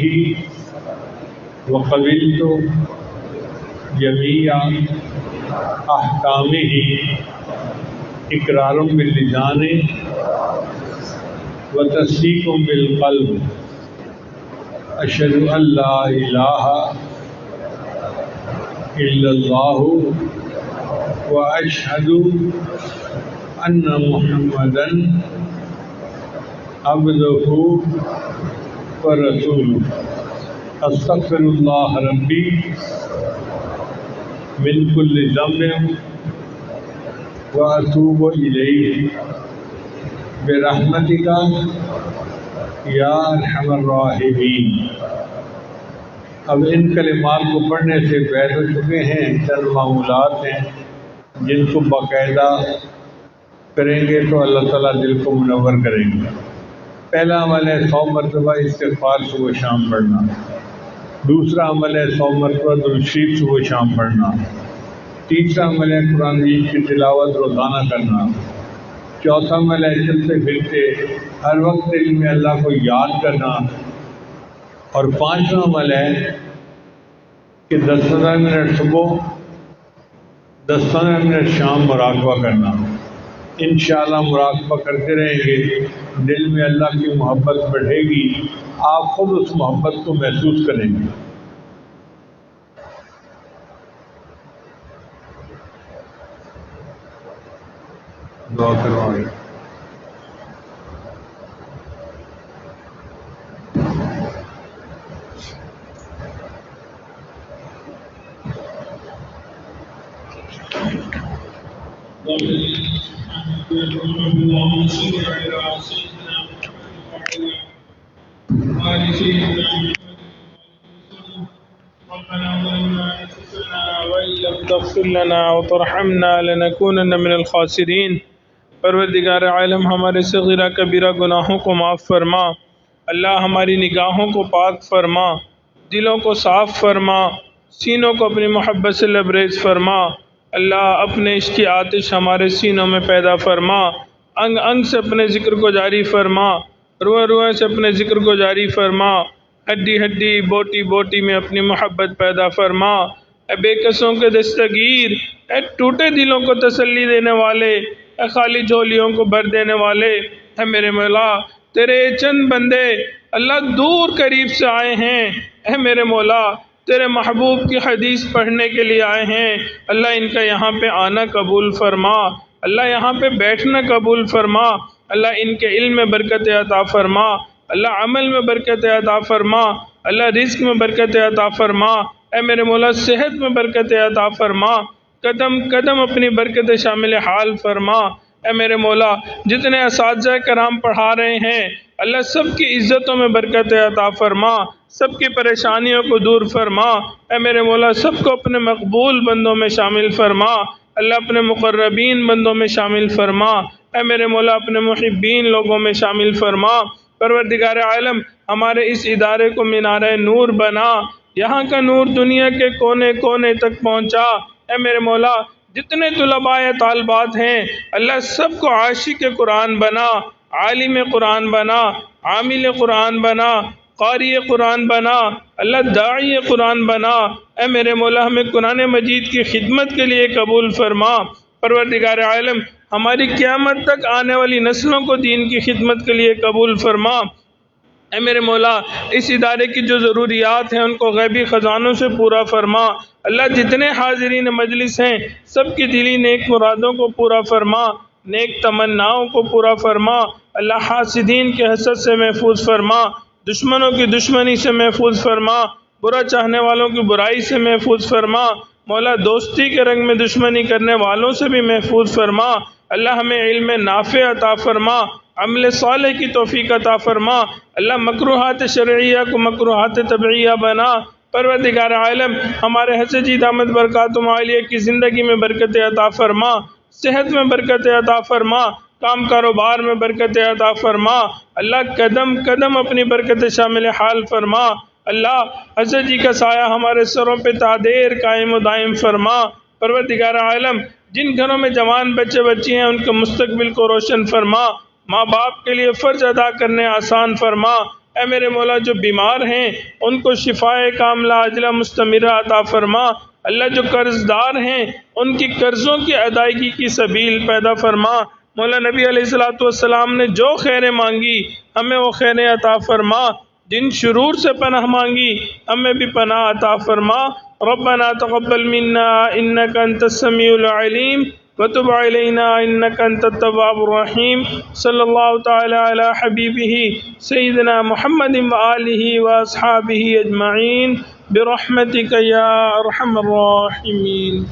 Speaker 1: وقبلت جمیع احکامہ اقرار باللسان وتصدیق بالقلب۔ اشہد ان لا الہ الا اللہ واشہد ان محمدا عبدہ ورسولہ۔ استغفر اللہ ربی من کل ذنب واتوب الیہ برحمتک یا ارحم الراحمین۔ اب ان کلمات کو پڑھنے سے بیت ہو چکے ہیں، چند معمولات ہیں جن کو باقاعدہ کریں گے تو اللہ تعالیٰ دل کو منور کریں گے۔ پہلا عمل ہے 100 مرتبہ استغفار صبح و شام پڑھنا۔ دوسرا عمل ہے 100 مرتبہ درود شریف صبح و شام پڑھنا۔ تیسرا عمل ہے قرآن مجید کی تلاوت روزانہ کرنا۔ چوتھا عمل ہے چلتے پھرتے ہر وقت دل میں اللہ کو یاد کرنا۔ اور پانچواں عمل ہے کہ 10-15 منٹ صبح 10-15 منٹ شام مراقبہ کرنا۔ انشاءاللہ مراقبہ کرتے رہیں گے، دل میں اللہ کی محبت بڑھے گی، آپ خود اس محبت کو محسوس کریں گے۔ دعا کروائیں۔
Speaker 2: اللهم صل على سيدنا محمد وعلى آل سيدنا محمد ربنا ظلمنا أنفسنا وإن لم تغفر لنا وترحمنا لنكونن من الخاسرين۔ پروردگار عالم ہمارے صغیرہ کبیرہ گناہوں کو معاف فرما، اللہ ہماری نگاہوں کو پاک فرما، دلوں کو صاف فرما، سینوں کو اپنی محبت سے لبریز فرما۔ اللہ اپنے عشق کی آتش ہمارے سینوں میں پیدا فرما، انگ انگ سے اپنے ذکر کو جاری فرما۔ روئے روئے سے اپنے ذکر کو جاری فرما، ہڈی ہڈی بوٹی بوٹی میں اپنی محبت پیدا فرما۔ اے بے کسوں کے دستگیر، اے ٹوٹے دلوں کو تسلی دینے والے، اے خالی جھولیوں کو بھر دینے والے، اے میرے مولا تیرے چند بندے اللہ دور قریب سے آئے ہیں، اے میرے مولا تیرے محبوب کی حدیث پڑھنے کے لیے آئے ہیں، اللہ ان کا یہاں پہ آنا قبول فرما، اللہ یہاں پہ بیٹھنا قبول فرما، اللہ ان کے علم میں برکت عطا فرما، اللہ عمل میں برکت عطا فرما، اللہ رزق میں برکت عطا فرما، اے میرے مولا صحت میں برکت عطا فرما، قدم قدم اپنی برکت شامل حال فرما، اے میرے مولا جتنے اساتذہ کرام پڑھا رہے ہیں اللہ سب کی عزتوں میں برکت عطا فرما، سب کی پریشانیوں کو دور فرما، اے میرے مولا سب کو اپنے مقبول بندوں میں شامل فرما، اللہ اپنے مقربین بندوں میں شامل فرما، اے میرے مولا اپنے محبین لوگوں میں شامل فرما۔ پروردگار عالم ہمارے اس ادارے کو مینار نور بنا، یہاں کا نور دنیا کے کونے کونے تک پہنچا، اے میرے مولا جتنے طلباء طالبات ہیں اللہ سب کو عاشق قرآن بنا، عالم قرآن بنا، عامل قرآن بنا، قاری قرآن بنا، اللہ داعی قرآن بنا، اے میرے مولا ہمیں قرآن مجید کی خدمت کے لیے قبول فرما۔ پروردگار عالم ہماری قیامت تک آنے والی نسلوں کو دین کی خدمت کے لیے قبول فرما، اے میرے مولا اس ادارے کی جو ضروریات ہیں ان کو غیبی خزانوں سے پورا فرما، اللہ جتنے حاضرین مجلس ہیں سب کی دلی نیک مرادوں کو پورا فرما، نیک تمناؤں کو پورا فرما، اللہ حاسدین کے حسد سے محفوظ فرما، دشمنوں کی دشمنی سے محفوظ فرما، برا چاہنے والوں کی برائی سے محفوظ فرما، مولا دوستی کے رنگ میں دشمنی کرنے والوں سے بھی محفوظ فرما، اللہ ہمیں علم نافع عطا فرما، عمل صالح کی توفیق عطا فرما، اللہ مکروہات شرعیہ کو مکروہات طبعیہ بنا۔ پروردگار عالم ہمارے حضرت جی دامت برکاتہم عالیہ کی زندگی میں برکت عطا فرما، صحت میں برکت عطا فرما، کام کاروبار میں برکت عطا فرما، اللہ قدم قدم اپنی برکت شامل حال فرما، اللہ حضرت جی کا سایہ ہمارے سروں پہ تادیر قائم و دائم فرما۔ پروردگار عالم جن گھروں میں جوان بچے بچی ہیں ان کے مستقبل کو روشن فرما، ماں باپ کے لیے فرض ادا کرنے آسان فرما، اے میرے مولا جو بیمار ہیں ان کو شفائے کاملہ عاجلہ مستمرہ عطا فرما، اللہ جو قرض دار ہیں ان کی قرضوں کی ادائیگی کی سبیل پیدا فرما، مولا نبی علیہ السلام نے جو خیریں مانگی ہمیں وہ خیریں عطا فرما، جن شرور سے پناہ مانگی ہمیں بھی پناہ عطا فرما۔ ربنا تقبل منا انك انت السميع العليم وتب علينا انك انت التواب الرحيم، صلی اللہ تعالی علی حبیبہ سیدنا محمد وآلہ واصحابہ اجمعین برحمتک یا ارحم الراحمین۔